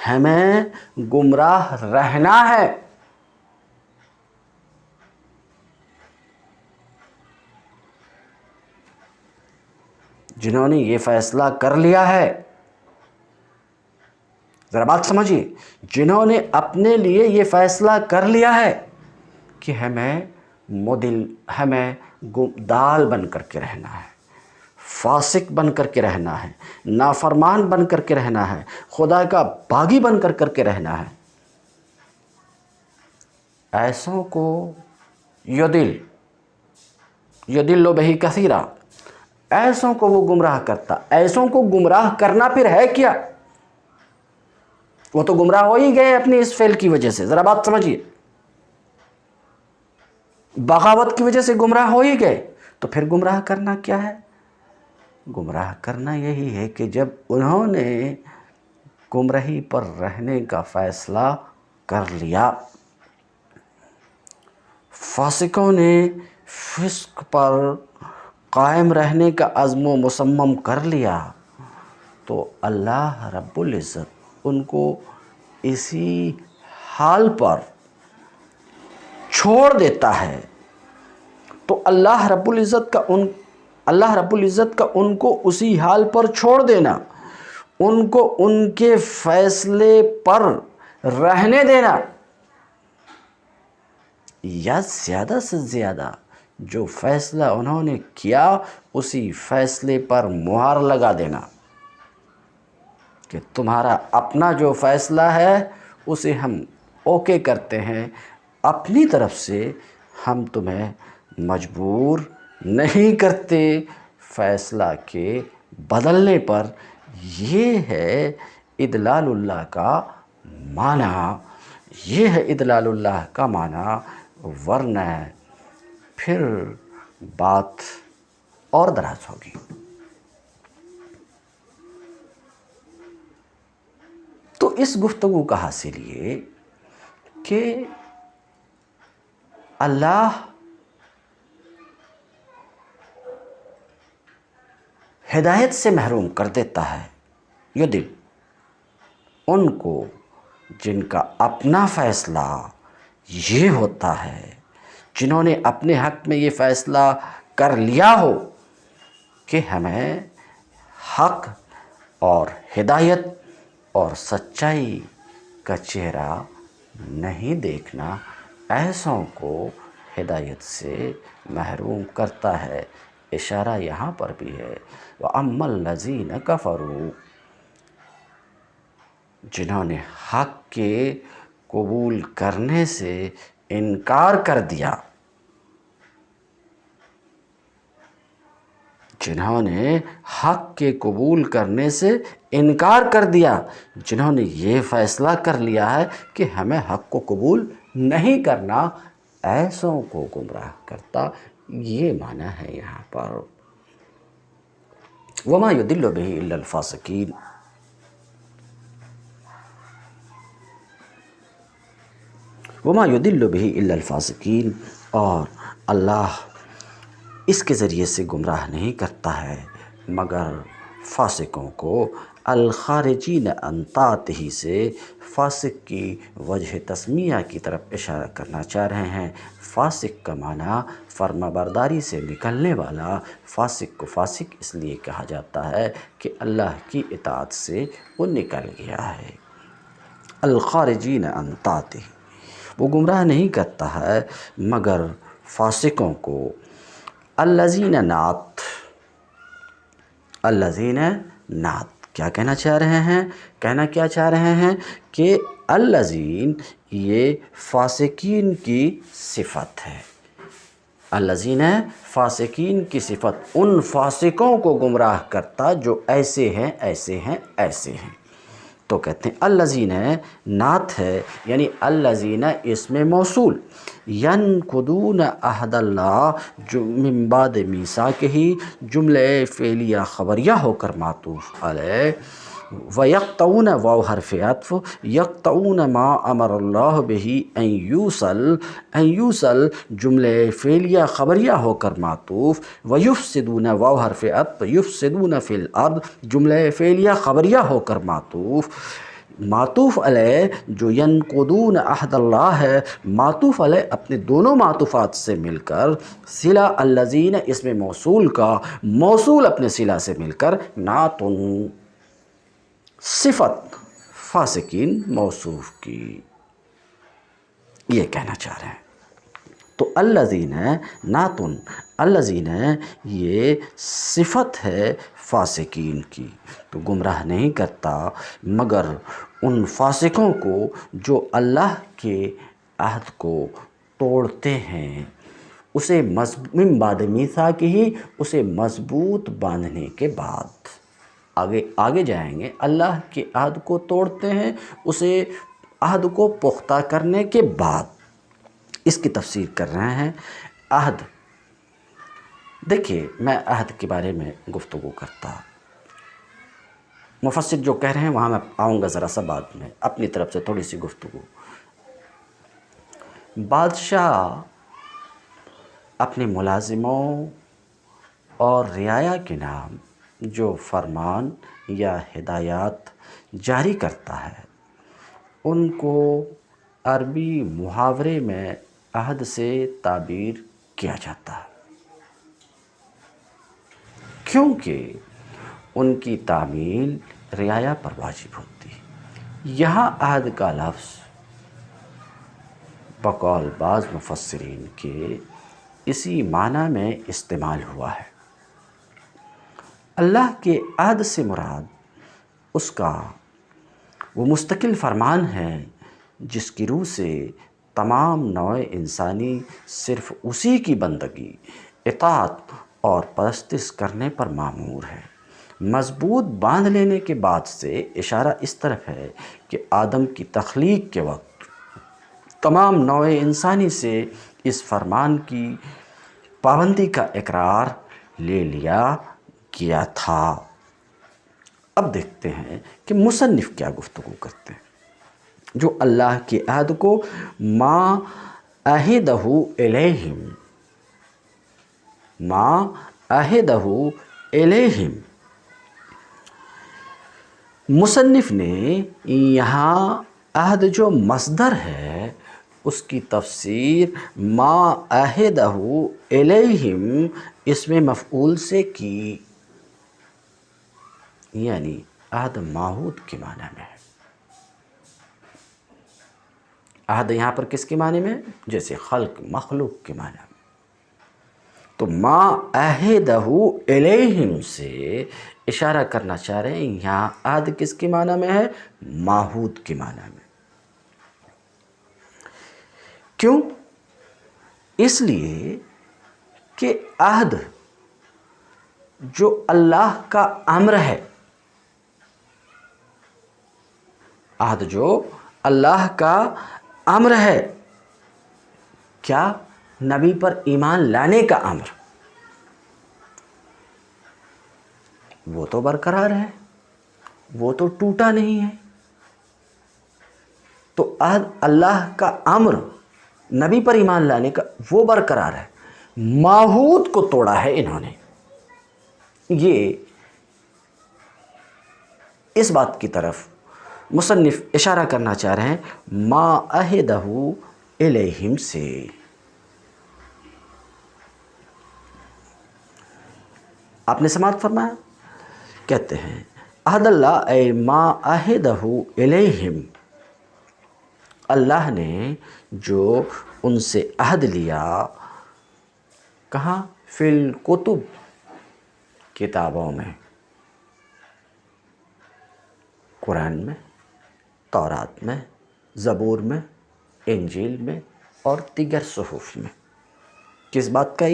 ہمیں گمراہ رہنا ہے، جنہوں نے یہ فیصلہ کر لیا ہے، ذرا بات سمجھیے، جنہوں نے اپنے لیے یہ فیصلہ کر لیا ہے کہ ہمیں دال بن کر کے رہنا ہے، فاسق بن کر کے رہنا ہے، نافرمان بن کر کے رہنا ہے، خدا کا باغی بن کر کے رہنا ہے، ایسوں کو یضل بہ کثیرا، ایسوں کو وہ گمراہ کرتا۔ ایسوں کو گمراہ کرنا پھر ہے کیا؟ وہ تو گمراہ ہو ہی گئے اپنی اس فعل کی وجہ سے۔ ذرا بات سمجھیے، بغاوت کی وجہ سے گمراہ ہو ہی گئے، تو پھر گمراہ کرنا کیا ہے؟ گمراہ کرنا یہی ہے کہ جب انہوں نے گمراہی پر رہنے کا فیصلہ کر لیا، فاسقوں نے فسق پر قائم رہنے کا عزم و مصمم کر لیا، تو اللہ رب العزت ان کو اسی حال پر چھوڑ دیتا ہے۔ تو اللہ رب العزت کا ان کو اسی حال پر چھوڑ دینا، ان کو ان کے فیصلے پر رہنے دینا، یا زیادہ سے زیادہ جو فیصلہ انہوں نے کیا اسی فیصلے پر مہر لگا دینا کہ تمہارا اپنا جو فیصلہ ہے اسے ہم اوکے کرتے ہیں، اپنی طرف سے ہم تمہیں مجبور نہیں کرتے فیصلہ کے بدلنے پر۔ یہ ہے ادلال اللہ کا معنی یہ ہے، ادلال اللہ کا معنی، ورنہ پھر بات اور دراز ہوگی۔ تو اس گفتگو کا حاصل یہ کہ اللہ ہدایت سے محروم کر دیتا ہے یہ دل ان کو جن کا اپنا فیصلہ یہ ہوتا ہے، جنہوں نے اپنے حق میں یہ فیصلہ کر لیا ہو کہ ہمیں حق اور ہدایت اور سچائی کا چہرہ نہیں دیکھنا، ایسوں کو ہدایت سے محروم کرتا ہے۔ اشارہ یہاں پر بھی ہے، وَأَمَّا الَّذِينَ كَفَرُوا، جنہوں نے حق کے قبول کرنے سے انکار کر دیا، جنہوں نے حق کے قبول کرنے سے انکار کر دیا، جنہوں نے یہ فیصلہ کر لیا ہے کہ ہمیں حق کو قبول نہیں کرنا، ایسوں کو گمراہ کرتا، یہ معنی ہے یہاں پر۔ وَمَا يُضِلُّ بِهِ إِلَّا الْفَاسِقِينَ، وَمَا يُضِلُّ بِهِ إِلَّا الْفَاسِقِينَ، اور اللہ اس کے ذریعے سے گمراہ نہیں کرتا ہے مگر فاسقوں کو۔ الخارجین عن طاعتہ سے فاسق کی وجہ تسمیہ کی طرف اشارہ کرنا چاہ رہے ہیں۔ فاسق کا معنی فرما برداری سے نکلنے والا، فاسق کو فاسق اس لیے کہا جاتا ہے کہ اللہ کی اطاعت سے وہ نکل گیا ہے۔ الخارجین عن طاعتہ، وہ گمراہ نہیں کرتا ہے مگر فاسقوں کو۔ الذین نعت، الذین نعت کیا کہنا چاہ رہے ہیں؟ کہنا کیا چاہ رہے ہیں کہ الذین یہ فاسقین کی صفت ہے۔ الذین فاسقین کی صفت، ان فاسقوں کو گمراہ کرتا جو ایسے ہیں ایسے ہیں ایسے ہیں۔ تو کہتے ہیں الذین نعت ہے، یعنی الذین اسم موصول، ینقضون عہد اللہ من بعد میثاقہ، جملہ فعلیہ خبریہ ہو کر معطوف علیہ، وَيَقْطَعُونَ واو حرف عطف، یقطعون ما امر اللہ بہ ان یوصل جملہ فعلیہ خبریہ ہو کر معطوف، وَيُفْسِدُونَ واو حرف عطف، یفسدون فی الارض جملہ فعلیہ خبریہ ہو کر معطوف، معطوف علیہ جو ینقضون عہد اللہ ہے، معطوف علیہ اپنے دونوں معطوفات سے مل کر، صلہ الذین اسم موصول کا، موصول اپنے صلہ سے مل کر، نعتن صفت فاسقین موصوف کی، یہ کہنا چاہ رہے ہیں۔ تو الذین نعتن، الذین یہ صفت ہے فاسقین کی، تو گمراہ نہیں کرتا مگر ان فاسقوں کو جو اللہ کے عہد کو توڑتے ہیں، اسے من بعد میثاقہ، اسے مضبوط باندھنے کے بعد، آگے جائیں گے، اللہ کے عہد کو توڑتے ہیں اسے عہد کو پختہ کرنے کے بعد، اس کی تفسیر کر رہے ہیں۔ عہد، دیکھیے میں عہد کے بارے میں گفتگو کرتا، مفسر جو کہہ رہے ہیں وہاں میں آؤں گا ذرا سا بعد میں، اپنی طرف سے تھوڑی سی گفتگو۔ بادشاہ اپنے ملازموں اور رعایا کے نام جو فرمان یا ہدایات جاری کرتا ہے، ان کو عربی محاورے میں عہد سے تعبیر کیا جاتا ہے، کیونکہ ان کی تعمیل رعایا پر واجب ہوتی ہے۔ یہاں عہد کا لفظ بقول بعض مفسرین کے اسی معنی میں استعمال ہوا ہے۔ اللہ کے عہد سے مراد اس کا وہ مستقل فرمان ہے جس کی روح سے تمام نوع انسانی صرف اسی کی بندگی، اطاعت اور پرستش کرنے پر مامور ہے۔ مضبوط باندھ لینے کے بعد سے اشارہ اس طرف ہے کہ آدم کی تخلیق کے وقت تمام نوع انسانی سے اس فرمان کی پابندی کا اقرار لے لیا گیا تھا۔ اب دیکھتے ہیں کہ مصنف کیا گفتگو کرتے ہیں۔ جو اللہ کے عہد کو ما عہدہ الیہم مصنف نے یہاں عہد جو مصدر ہے اس کی تفسیر ما عہدہ الیہم اسم مفعول سے کی، یعنی عہد معہود کے معنی میں ہے۔ عہد یہاں پر کس کے معنی میں؟ جیسے خلق، مخلوق کے معنی میں۔ تو ما عہدہ الیہم سے اشارہ کرنا چاہ رہے ہیں یہاں عہد کس کے معنی میں ہے؟ معہود کے معنی میں۔ کیوں؟ اس لیے کہ عہد جو اللہ کا امر ہے، عہد جو اللہ کا امر ہے، کیا؟ نبی پر ایمان لانے کا امر، وہ تو برقرار ہے، وہ تو ٹوٹا نہیں ہے۔ تو عہد اللہ کا امر نبی پر ایمان لانے کا وہ برقرار ہے، معہود کو توڑا ہے انہوں نے۔ یہ اس بات کی طرف مصنف اشارہ کرنا چاہ رہے ہیں ما عہدہ الیہم سے۔ آپ نے سماعت فرمایا؟ کہتے ہیں عہد اللہ اے ما عہدہ الیہم، اللہ نے جو ان سے عہد لیا، کہاں؟ فی الکتب، کتابوں میں، قرآن میں، تورات میں، زبور میں، انجیل میں اور دیگر صحف میں۔ کس بات کا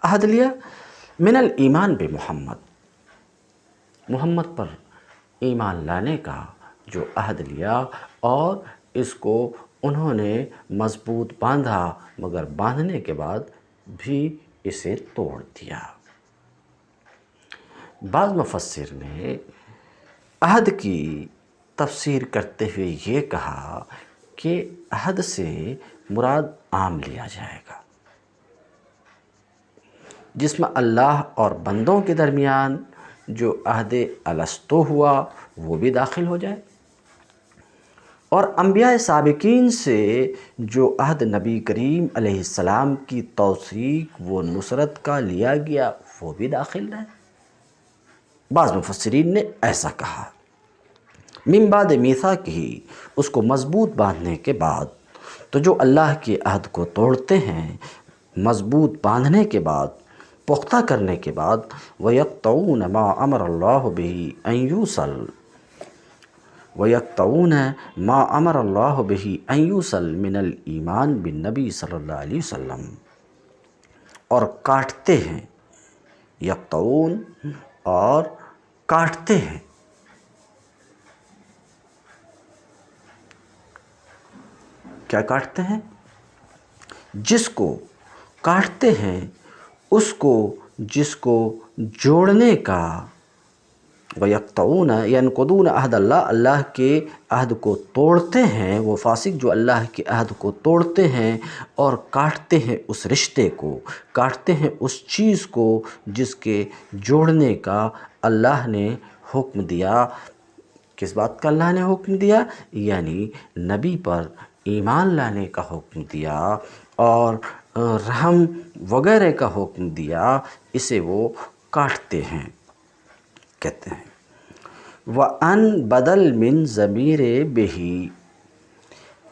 عہد لیا؟ من الایمان بمحمد، محمد پر ایمان لانے کا جو عہد لیا، اور اس کو انہوں نے مضبوط باندھا، مگر باندھنے کے بعد بھی اسے توڑ دیا۔ بعض مفسر نے عہد کی تفسیر کرتے ہوئے یہ کہا کہ عہد سے مراد عام لیا جائے گا، جس میں اللہ اور بندوں کے درمیان جو عہد الستو ہوا وہ بھی داخل ہو جائے، اور انبیاء سابقین سے جو عہد نبی کریم علیہ السلام کی توثیق و نصرت کا لیا گیا وہ بھی داخل رہے۔ بعض مفسرین نے ایسا کہا، من بعد میثاقہ، اس کو مضبوط باندھنے کے بعد۔ تو جو اللہ کے عہد کو توڑتے ہیں، مضبوط باندھنے کے بعد، پختہ کرنے کے بعد، وَيَقْطَعُونَ مَا أَمَرَ اللَّهُ بِهِ أَن يُوصَلَ وَيَقْطَعُونَ مَا أَمَرَ اللَّهُ بِهِ أَن يُوصَلَ مِنَ الْإِيمَانِ بِالنَّبِي صلی اللہ علیہ وسلم، اور کاٹتے ہیں، یقطعون اور کاٹتے ہیں، کیا کاٹتے ہیں؟ جس کو کاٹتے ہیں، اس کو، جس کو جوڑنے کا، وَيَقْطَعُونَ يَنْقُضُونَ عَهْدَ اللَّهِ، اللہ کے عہد کو توڑتے ہیں، وہ فاسق جو اللہ کے عہد کو توڑتے ہیں اور کاٹتے ہیں اس رشتے کو، کاٹتے ہیں اس چیز کو جس کے جوڑنے کا اللہ نے حکم دیا۔ کس بات کا اللہ نے حکم دیا؟ یعنی نبی پر ایمان لانے کا حکم دیا اور رحم وغیرہ کا حکم دیا، اسے وہ کاٹتے ہیں۔ کہتے ہیں وَأَن بدل من ضمیر بہی،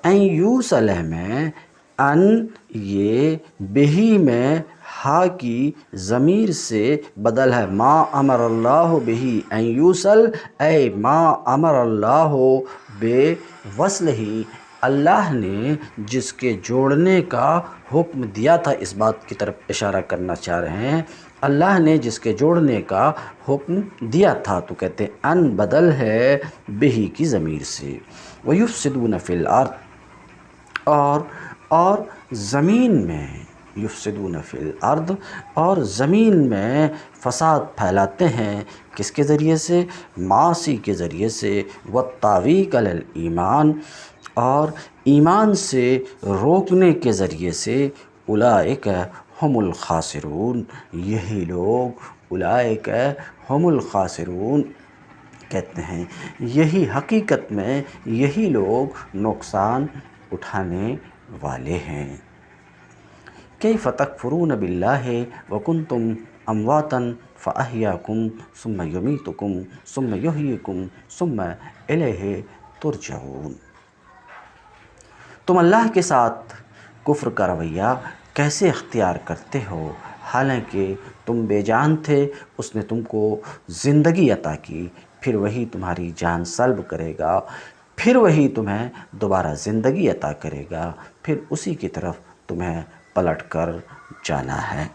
ان یوصل میں، ان یہ بہی میں ہا کی ضمیر سے بدل ہے، ما امر اللہ بہی ان یوصل، اے ما امر اللہ بے وصل ہی، اللہ نے جس کے جوڑنے کا حکم دیا تھا، اس بات کی طرف اشارہ کرنا چاہ رہے ہیں اللہ نے جس کے جوڑنے کا حکم دیا تھا، تو کہتے ہیں ان بدل ہے بہی کی ضمیر سے، وَيُفْسِدُونَ فِي الْأَرْضِ اور زمین میں، یفسدون فی الارض اور زمین میں فساد پھیلاتے ہیں، کس کے ذریعے سے؟ معاصی کے ذریعے سے، والتعویق علی الایمان اور ایمان سے روکنے کے ذریعے سے، اولئک ہم الخاسرون یہی لوگ، اولئک ہم الخاسرون کہتے ہیں یہی حقیقت میں یہی لوگ نقصان اٹھانے والے ہیں۔ کیف تکفرون باللہ وکنتم امواتا فاحیاکم ثم یمیتکم ثم یحییکم ثم الیہ ترجعون۔ تم اللہ کے ساتھ کفر کا رویہ کیسے اختیار کرتے ہو، حالانکہ تم بے جان تھے، اس نے تم کو زندگی عطا کی، پھر وہی تمہاری جان سلب کرے گا، پھر وہی تمہیں دوبارہ زندگی عطا کرے گا، پھر اسی کی طرف تمہیں پلٹ کر جانا ہے۔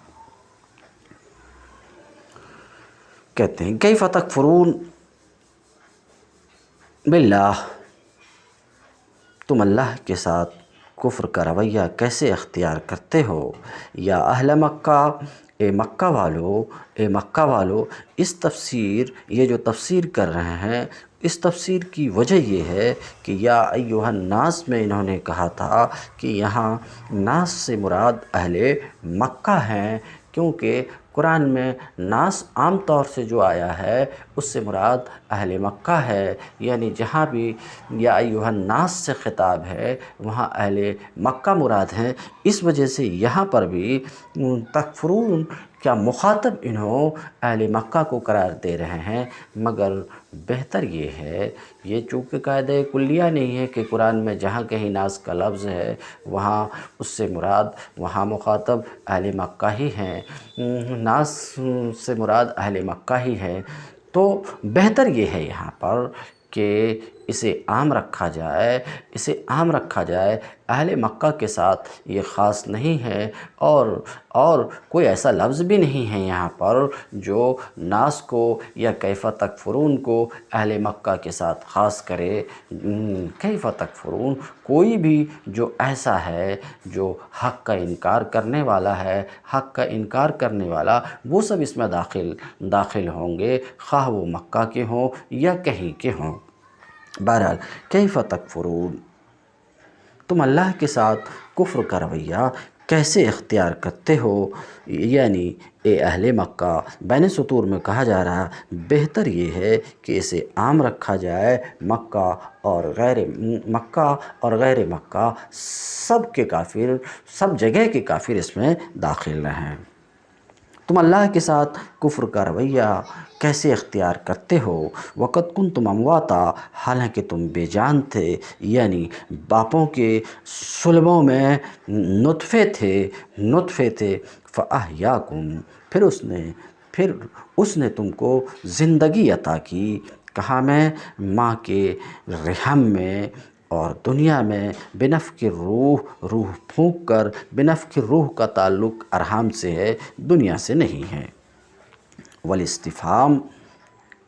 کہتے ہیں کیف تکفرون باللہ، تم اللہ کے ساتھ کفر کا رویہ کیسے اختیار کرتے ہو، یا اہل مکہ، اے مکہ والو، اے مکہ والو۔ اس تفسیر، یہ جو تفسیر کر رہے ہیں، اس تفسیر کی وجہ یہ ہے کہ یا ایھا الناس میں انہوں نے کہا تھا کہ یہاں ناس سے مراد اہل مکہ ہیں، کیونکہ قرآن میں ناس عام طور سے جو آیا ہے اس سے مراد اہل مکہ ہے، یعنی جہاں بھی یا ایھا الناس سے خطاب ہے وہاں اہل مکہ مراد ہیں۔ اس وجہ سے یہاں پر بھی تکفرون کیا مخاطب انہوں اہل مکہ کو قرار دے رہے ہیں، مگر بہتر یہ ہے، یہ چونکہ قاعدہ کلیہ نہیں ہے کہ قرآن میں جہاں کہیں ناس کا لفظ ہے وہاں اس سے مراد وہاں مخاطب اہل مکہ ہی ہیں، ناس سے مراد اہل مکہ ہی ہے، تو بہتر یہ ہے یہاں پر کہ اسے عام رکھا جائے، اسے عام رکھا جائے، اہل مکہ کے ساتھ یہ خاص نہیں ہے، اور کوئی ایسا لفظ بھی نہیں ہے یہاں پر جو ناس کو یا کیف تکفرون کو اہل مکہ کے ساتھ خاص کرے۔ کیف تکفرون، کوئی بھی جو ایسا ہے جو حق کا انکار کرنے والا ہے، حق کا انکار کرنے والا، وہ سب اس میں داخل ہوں گے، خواہ وہ مکہ کے ہوں یا کہیں کے ہوں۔ بہرحال کیف تکفرون، تم اللہ کے ساتھ کفر کا رویہ کیسے اختیار کرتے ہو، یعنی اے اہل مکہ، بین سطور میں کہا جا رہا بہتر یہ ہے کہ اسے عام رکھا جائے، مکہ اور غیر مکہ سب کے کافر، سب جگہ کے کافر اس میں داخل رہیں۔ تم اللہ کے ساتھ کفر کا رویہ کیسے اختیار کرتے ہو، وقت کنتم امواتا، حالانکہ تم بے جان تھے، یعنی باپوں کے صلبوں میں نطفے تھے، فاحیاکم، پھر اس نے تم کو زندگی عطا کی، کہاں میں؟ ماں کے رحم میں، اور دنیا میں بنفخ روح پھونک کر، بنفخ روح کا تعلق ارحام سے ہے، دنیا سے نہیں ہے۔ والاستفہام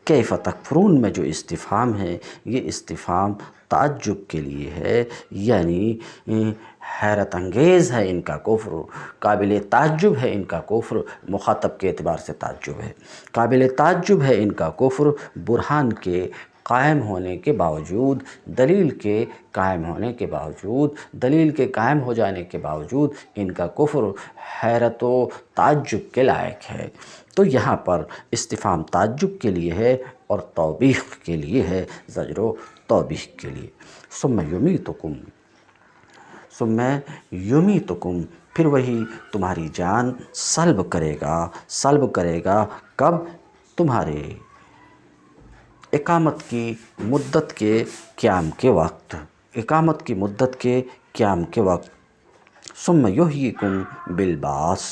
کیف تکفرون میں جو استفہام ہے یہ استفہام تعجب کے لیے ہے، یعنی حیرت انگیز ہے ان کا کفر، قابل تعجب ہے ان کا کفر، مخاطب کے اعتبار سے تعجب ہے، قابل تعجب ہے ان کا کفر، برہان کے قائم ہونے کے باوجود، دلیل کے قائم ہونے کے باوجود، دلیل کے قائم ہو جانے کے باوجود ان کا کفر حیرت و تعجب کے لائق ہے۔ تو یہاں پر استفہام تعجب کے لیے ہے اور توبیخ کے لیے ہے، زجر و توبیخ کے لیے۔ ثم یمیتکم، پھر وہی تمہاری جان سلب کرے گا، کب؟ تمہارے اقامت کی مدت کے قیام کے وقت، اقامت کی مدت کے قیام کے وقت۔ ثم یحییکم بالبعث،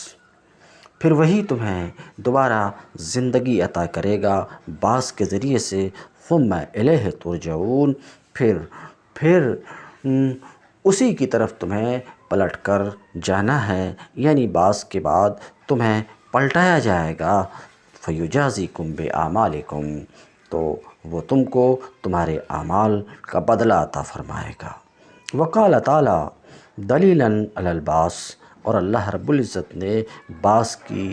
پھر وہی تمہیں دوبارہ زندگی عطا کرے گا بعث کے ذریعے سے۔ ثم الیہ ترجعون، پھر اسی کی طرف تمہیں پلٹ کر جانا ہے، یعنی بعث کے بعد تمہیں پلٹایا جائے گا، فیجازیکم بِاعمالکم، تو وہ تم کو تمہارے اعمال کا بدلہ عطا فرمائے گا۔ وقال تعالیٰ دلیلاً علی البعث، اور اللہ رب العزت نے بعث کی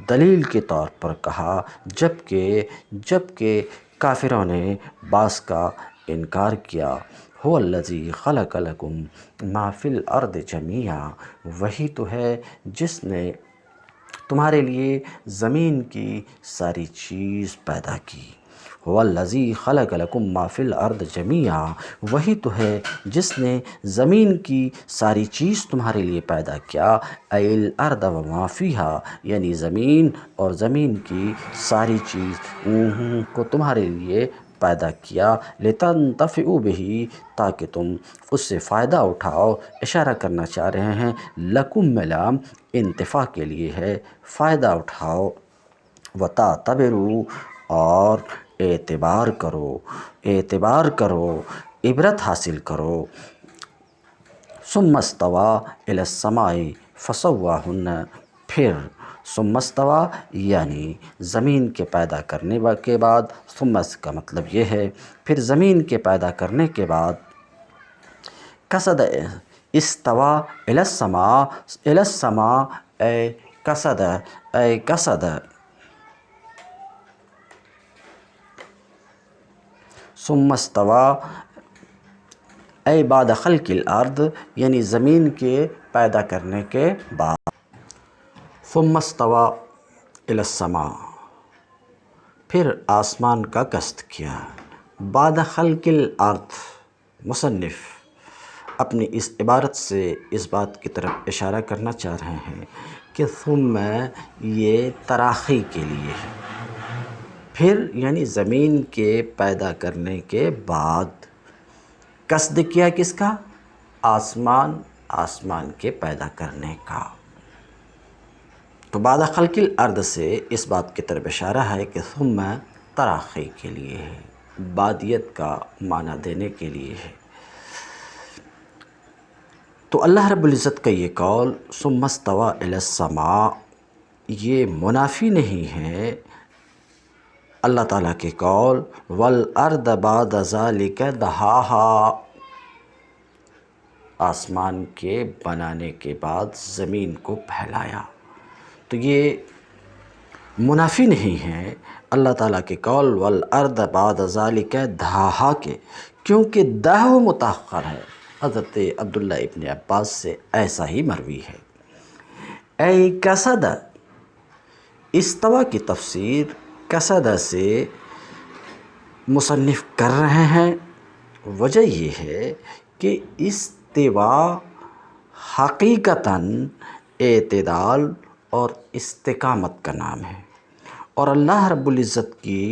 دلیل کے طور پر کہا، جبکہ کافروں نے بعث کا انکار کیا۔ هو الذی خلق لکم ما فی الارض جمیعا، وہی تو ہے جس نے تمہارے لیے زمین کی ساری چیز پیدا کی۔ هو الذی خلق لکم ما فی الارض جمیعا، وہی تو ہے جس نے زمین کی ساری چیز تمہارے لیے پیدا کیا۔ ای الارض وما فیہا، یعنی زمین اور زمین کی ساری چیز کو تمہارے لیے پیدا کیا، لتنتفعوا بہ، تاکہ تم اس سے فائدہ اٹھاؤ۔ اشارہ کرنا چاہ رہے ہیں لکم میں لام انتفاع کے لیے ہے، فائدہ اٹھاؤ۔ وتعتبروا، اور اعتبار کرو، عبرت حاصل کرو۔ ثم استوى الی السماء فسواہن، پھر ثم استوى یعنی زمین کے پیدا کرنے کے بعد، ثم کا مطلب یہ ہے پھر زمین کے پیدا کرنے کے بعد، قصد استوى الی السماء اے قصد ثم استوى اے بعد خلق الارض، یعنی زمین کے پیدا کرنے کے بعد، ثم استوى الی السماء، پھر آسمان کا قصد کیا۔ بعد خلق الارض، مصنف اپنی اس عبارت سے اس بات کی طرف اشارہ کرنا چاہ رہے ہیں کہ ثم یہ تراخی کے لیے ہے، پھر یعنی زمین کے پیدا کرنے کے بعد قصد کیا کس کا؟ آسمان کے پیدا کرنے کا۔ تو بعد خلق الارض سے اس بات کی طرف اشارہ ہے کہ ثم تراخی کے لیے ہے، بعدیت کا معنی دینے کے لیے ہے۔ تو اللہ رب العزت کا یہ قول ثم استوى الی السماء، یہ منافی نہیں ہے اللہ تعالیٰ کے قول والارض بعد ذلک دحاہا، آسمان کے بنانے کے بعد زمین کو پھیلایا۔ تو یہ منافی نہیں ہے اللہ تعالیٰ کے قول والارض بعد ذلک دحاہا کے، کیونکہ دحو متأخر ہے۔ حضرت عبداللہ ابن عباس سے ایسا ہی مروی ہے۔ اے قصد، استوا کی تفسیر قصد سے مصنف کر رہے ہیں۔ وجہ یہ ہے کہ استوا حقیقتاً اعتدال اور استقامت کا نام ہے، اور اللہ رب العزت کی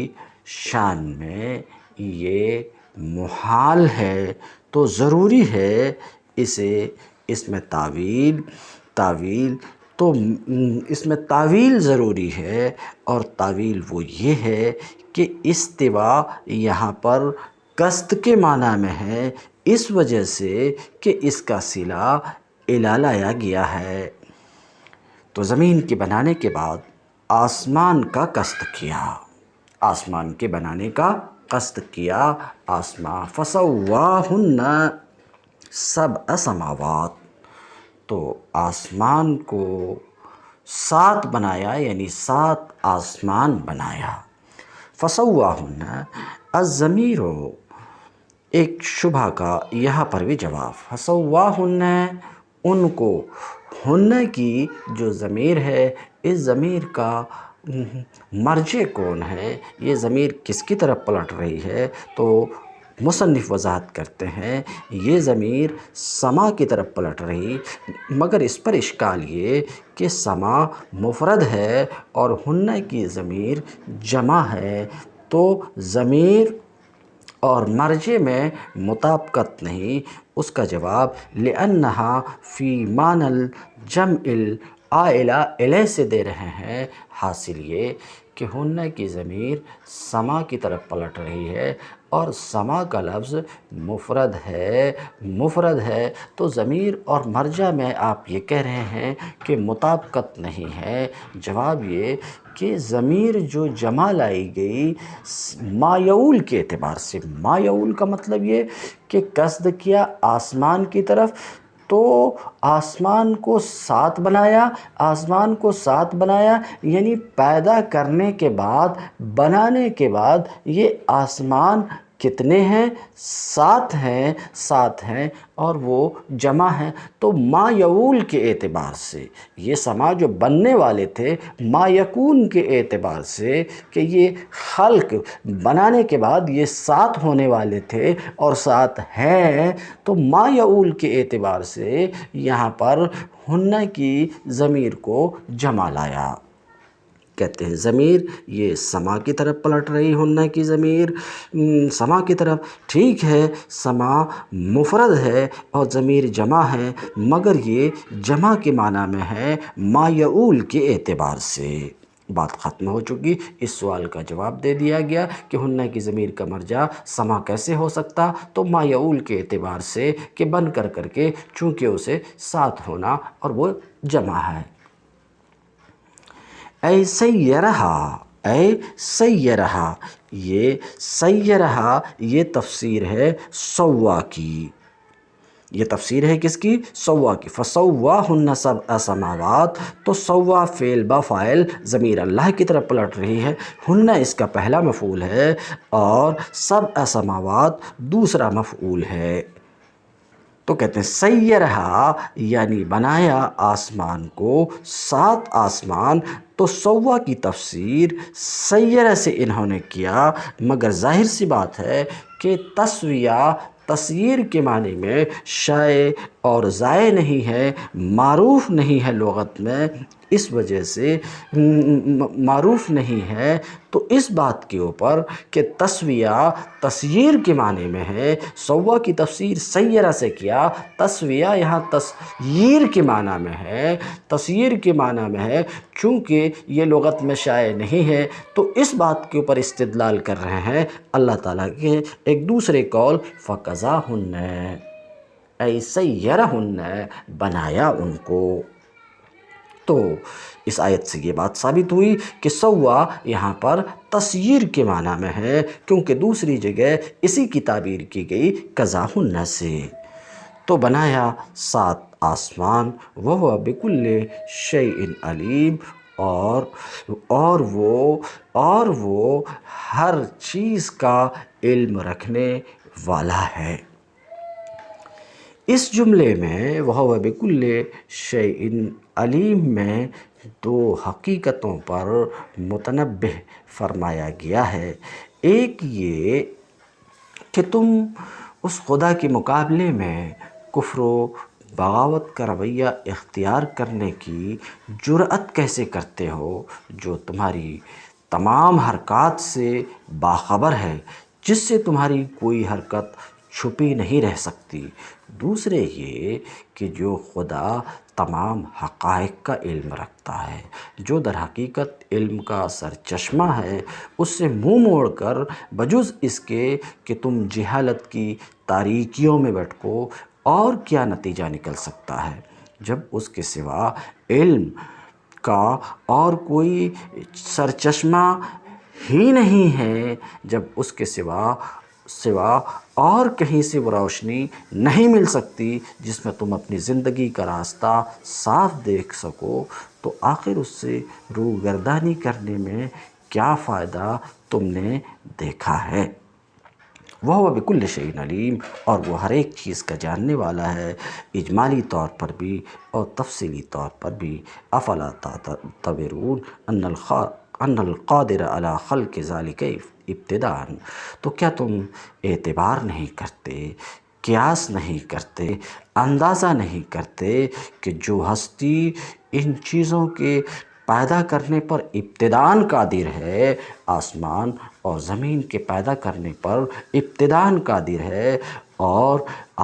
شان میں یہ محال ہے، تو ضروری ہے اس میں تعویل ضروری ہے، اور تعویل وہ یہ ہے کہ استوا یہاں پر قصد کے معنی میں ہے، اس وجہ سے کہ اس کا صلہ الی لایا گیا ہے۔ تو زمین کے بنانے کے بعد آسمان کا قصد کیا، آسمان کے بنانے کا قصد کیا، آسمان فسواہن سبع سماوات، تو آسمان کو 7 بنایا، یعنی 7 آسمان بنایا۔ فسواہن، الضمیر ایک شبہ کا یہاں پر بھی جواب، فسواہن ان کو، ہن کی جو ضمیر ہے، اس ضمیر کا مرجع کون ہے، یہ ضمیر کس کی طرف پلٹ رہی ہے؟ تو مصنف وضاحت کرتے ہیں یہ ضمیر سما کی طرف پلٹ رہی، مگر اس پر اشکال یہ کہ سما مفرد ہے اور ہن کی ضمیر جمع ہے، تو ضمیر اور مرجع میں مطابقت نہیں۔ اس کا جواب لأنہا فی معنی الجمع العائلہ الیہ سے دے رہے ہیں۔ حاصل یہ کہ ہن کی ضمیر سما کی طرف پلٹ رہی ہے اور سما کا لفظ مفرد ہے تو ضمیر اور مرجع میں آپ یہ کہہ رہے ہیں کہ مطابقت نہیں ہے۔ جواب یہ کہ ضمیر جو جمع لائی گئی ما یعول کے اعتبار سے، ما یعول کا مطلب یہ کہ قصد کیا آسمان کی طرف، تو آسمان کو ساتھ بنایا یعنی پیدا کرنے کے بعد، بنانے کے بعد یہ آسمان کتنے ہیں؟ 7 ہیں اور وہ جمع ہیں۔ تو ما یعول کے اعتبار سے یہ سما جو بننے والے تھے، ما یکون کے اعتبار سے کہ یہ خلق بنانے کے بعد یہ 7 ہونے والے تھے اور 7 ہیں، تو ما یعول کے اعتبار سے یہاں پر ہن کی ضمیر کو جمع لایا۔ کہتے ہیں ضمیر یہ سما کی طرف پلٹ رہی، ہن کی ضمیر سما کی طرف۔ ٹھیک ہے، سما مفرد ہے اور ضمیر جمع ہے، مگر یہ جمع کے معنی میں ہے ما یعول کے اعتبار سے۔ بات ختم ہو چکی۔ اس سوال کا جواب دے دیا گیا کہ ہن کی ضمیر کا مرجع سما کیسے ہو سکتا؟ تو ما یعول کے اعتبار سے کہ بن کر کے چونکہ اسے 7 ہونا اور وہ جمع ہے۔ اے سیرہا، یہ سیرہا یہ تفسیر ہے سوا کی۔ یہ تفسیر ہے کس کی؟ سوا کی۔ فسواہن سبع سماوات، تو سوا فعل با فاعل ضمیر اللہ کی طرف پلٹ رہی ہے، ہن اس کا پہلا مفعول ہے اور سبع سماوات دوسرا مفعول ہے۔ تو کہتے ہیں سیرہا یعنی بنایا آسمان کو، 7 آسمان۔ تو سوا کی تفسیر سیرہ سے انہوں نے کیا، مگر ظاہر سی بات ہے کہ تسویہ تسییر کے معنی میں شائع اور ضائع نہیں ہے، معروف نہیں ہے لغت میں، اس وجہ سے معروف نہیں ہے۔ تو اس بات کے اوپر کہ تسویہ تسییر کے معنی میں ہے، سوا کی تفسیر سیرہ سے کیا، تسویہ یہاں تسییر کے معنی میں ہے، تسییر کے معنی میں ہے، چونکہ یہ لغت میں شائع نہیں ہے، تو اس بات کے اوپر استدلال کر رہے ہیں اللہ تعالیٰ کے ایک دوسرے قول فقضاہن، اے سیرہن بنایا ان کو۔ تو اس آیت سے یہ بات ثابت ہوئی کہ سوا یہاں پر تسییر کے معنی میں ہے، کیونکہ دوسری جگہ اسی کی تعبیر کی گئی قضاہن سے۔ تو بنایا 7 آسمان، وَهُوَ بِكُلِّ شَيْءٍ عَلِيمٌ، اور وہ ہر چیز کا علم رکھنے والا ہے۔ اس جملے میں وَهُوَ بِكُلِّ شَيْءٍ عَلِيمٌ میں 2 حقیقتوں پر متنبہ فرمایا گیا ہے۔ ایک یہ کہ تم اس خدا کے مقابلے میں کفر و بغاوت کا رویہ اختیار کرنے کی جرأت کیسے کرتے ہو، جو تمہاری تمام حرکات سے باخبر ہے، جس سے تمہاری کوئی حرکت چھپی نہیں رہ سکتی۔ دوسرے یہ کہ جو خدا تمام حقائق کا علم رکھتا ہے، جو در حقیقت علم کا سرچشمہ ہے، اس سے منہ موڑ کر بجز اس کے کہ تم جہالت کی تاریکیوں میں بھٹکو، اور کیا نتیجہ نکل سکتا ہے جب اس کے سوا علم کا اور کوئی سرچشمہ ہی نہیں ہے، جب اس کے سوا اور کہیں سے وہ روشنی نہیں مل سکتی جس میں تم اپنی زندگی کا راستہ صاف دیکھ سکو، تو آخر اس سے روگردانی کرنے میں کیا فائدہ تم نے دیکھا ہے؟ وَهُوَ بِكُلِّ شَيْءٍ عَلِيمٌ، اور وہ ہر ایک چیز کا جاننے والا ہے، اجمالی طور پر بھی اور تفصیلی طور پر بھی۔ افلا تعتبرون ان القادر علی خلق ذلک ابتداء، تو کیا تم اعتبار نہیں کرتے، قیاس نہیں کرتے، اندازہ نہیں کرتے کہ جو ہستی ان چیزوں کے پیدا کرنے پر ابتداءً قادر ہے، آسمان اور زمین کے پیدا کرنے پر ابتداءً قادر ہے، اور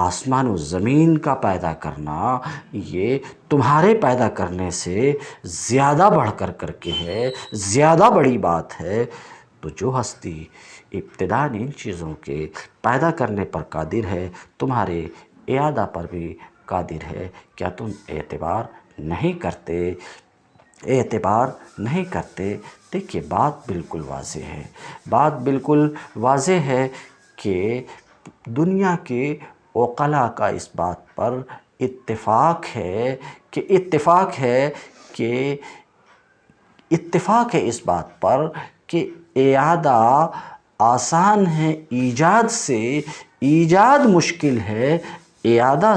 آسمان و زمین کا پیدا کرنا یہ تمہارے پیدا کرنے سے زیادہ بڑھ کر کے ہے، زیادہ بڑی بات ہے، تو جو ہستی ابتداءً ان چیزوں کے پیدا کرنے پر قادر ہے تمہارے اعادہ پر بھی قادر ہے، کیا تم اعتبار نہیں کرتے؟ اعتبار نہیں کرتے؟ دیکھیے بات بالکل واضح ہے، بات بالکل واضح ہے کہ دنیا کے عقلاء کا اس بات پر اتفاق ہے کہ اتفاق ہے اس بات پر کہ اعادہ آسان ہے ایجاد سے، ایجاد مشکل ہے اعادہ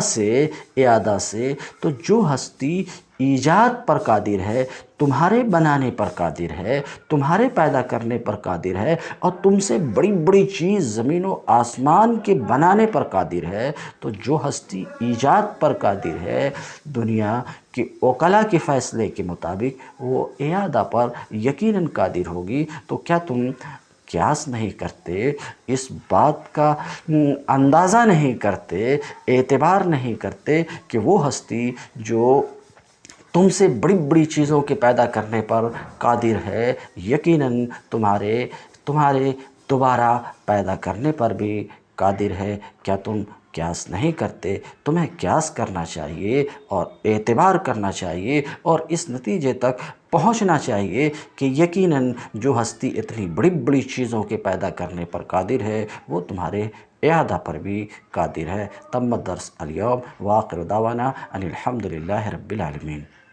سے، تو جو ہستی ایجاد پر قادر ہے، تمہارے بنانے پر قادر ہے، تمہارے پیدا کرنے پر قادر ہے، اور تم سے بڑی بڑی چیز زمین و آسمان کے بنانے پر قادر ہے، تو جو ہستی ایجاد پر قادر ہے دنیا کے عقلاء کے فیصلے کے مطابق وہ اعادہ پر یقیناً قادر ہوگی، تو کیا تم قیاس نہیں کرتے، اس بات کا اندازہ نہیں کرتے، اعتبار نہیں کرتے کہ وہ ہستی جو تم سے بڑی بڑی چیزوں کے پیدا کرنے پر قادر ہے یقیناً تمہارے دوبارہ پیدا کرنے پر بھی قادر ہے؟ کیا تم قیاس نہیں کرتے؟ تمہیں قیاس کرنا چاہیے اور اعتبار کرنا چاہیے اور اس نتیجے تک پہنچنا چاہیے کہ یقیناً جو ہستی اتنی بڑی بڑی چیزوں کے پیدا کرنے پر قادر ہے وہ تمہارے اعادہ پر بھی قادر ہے۔ تم الدرس اليوم، وآخر دعوانا ان الحمد للہ رب العالمین۔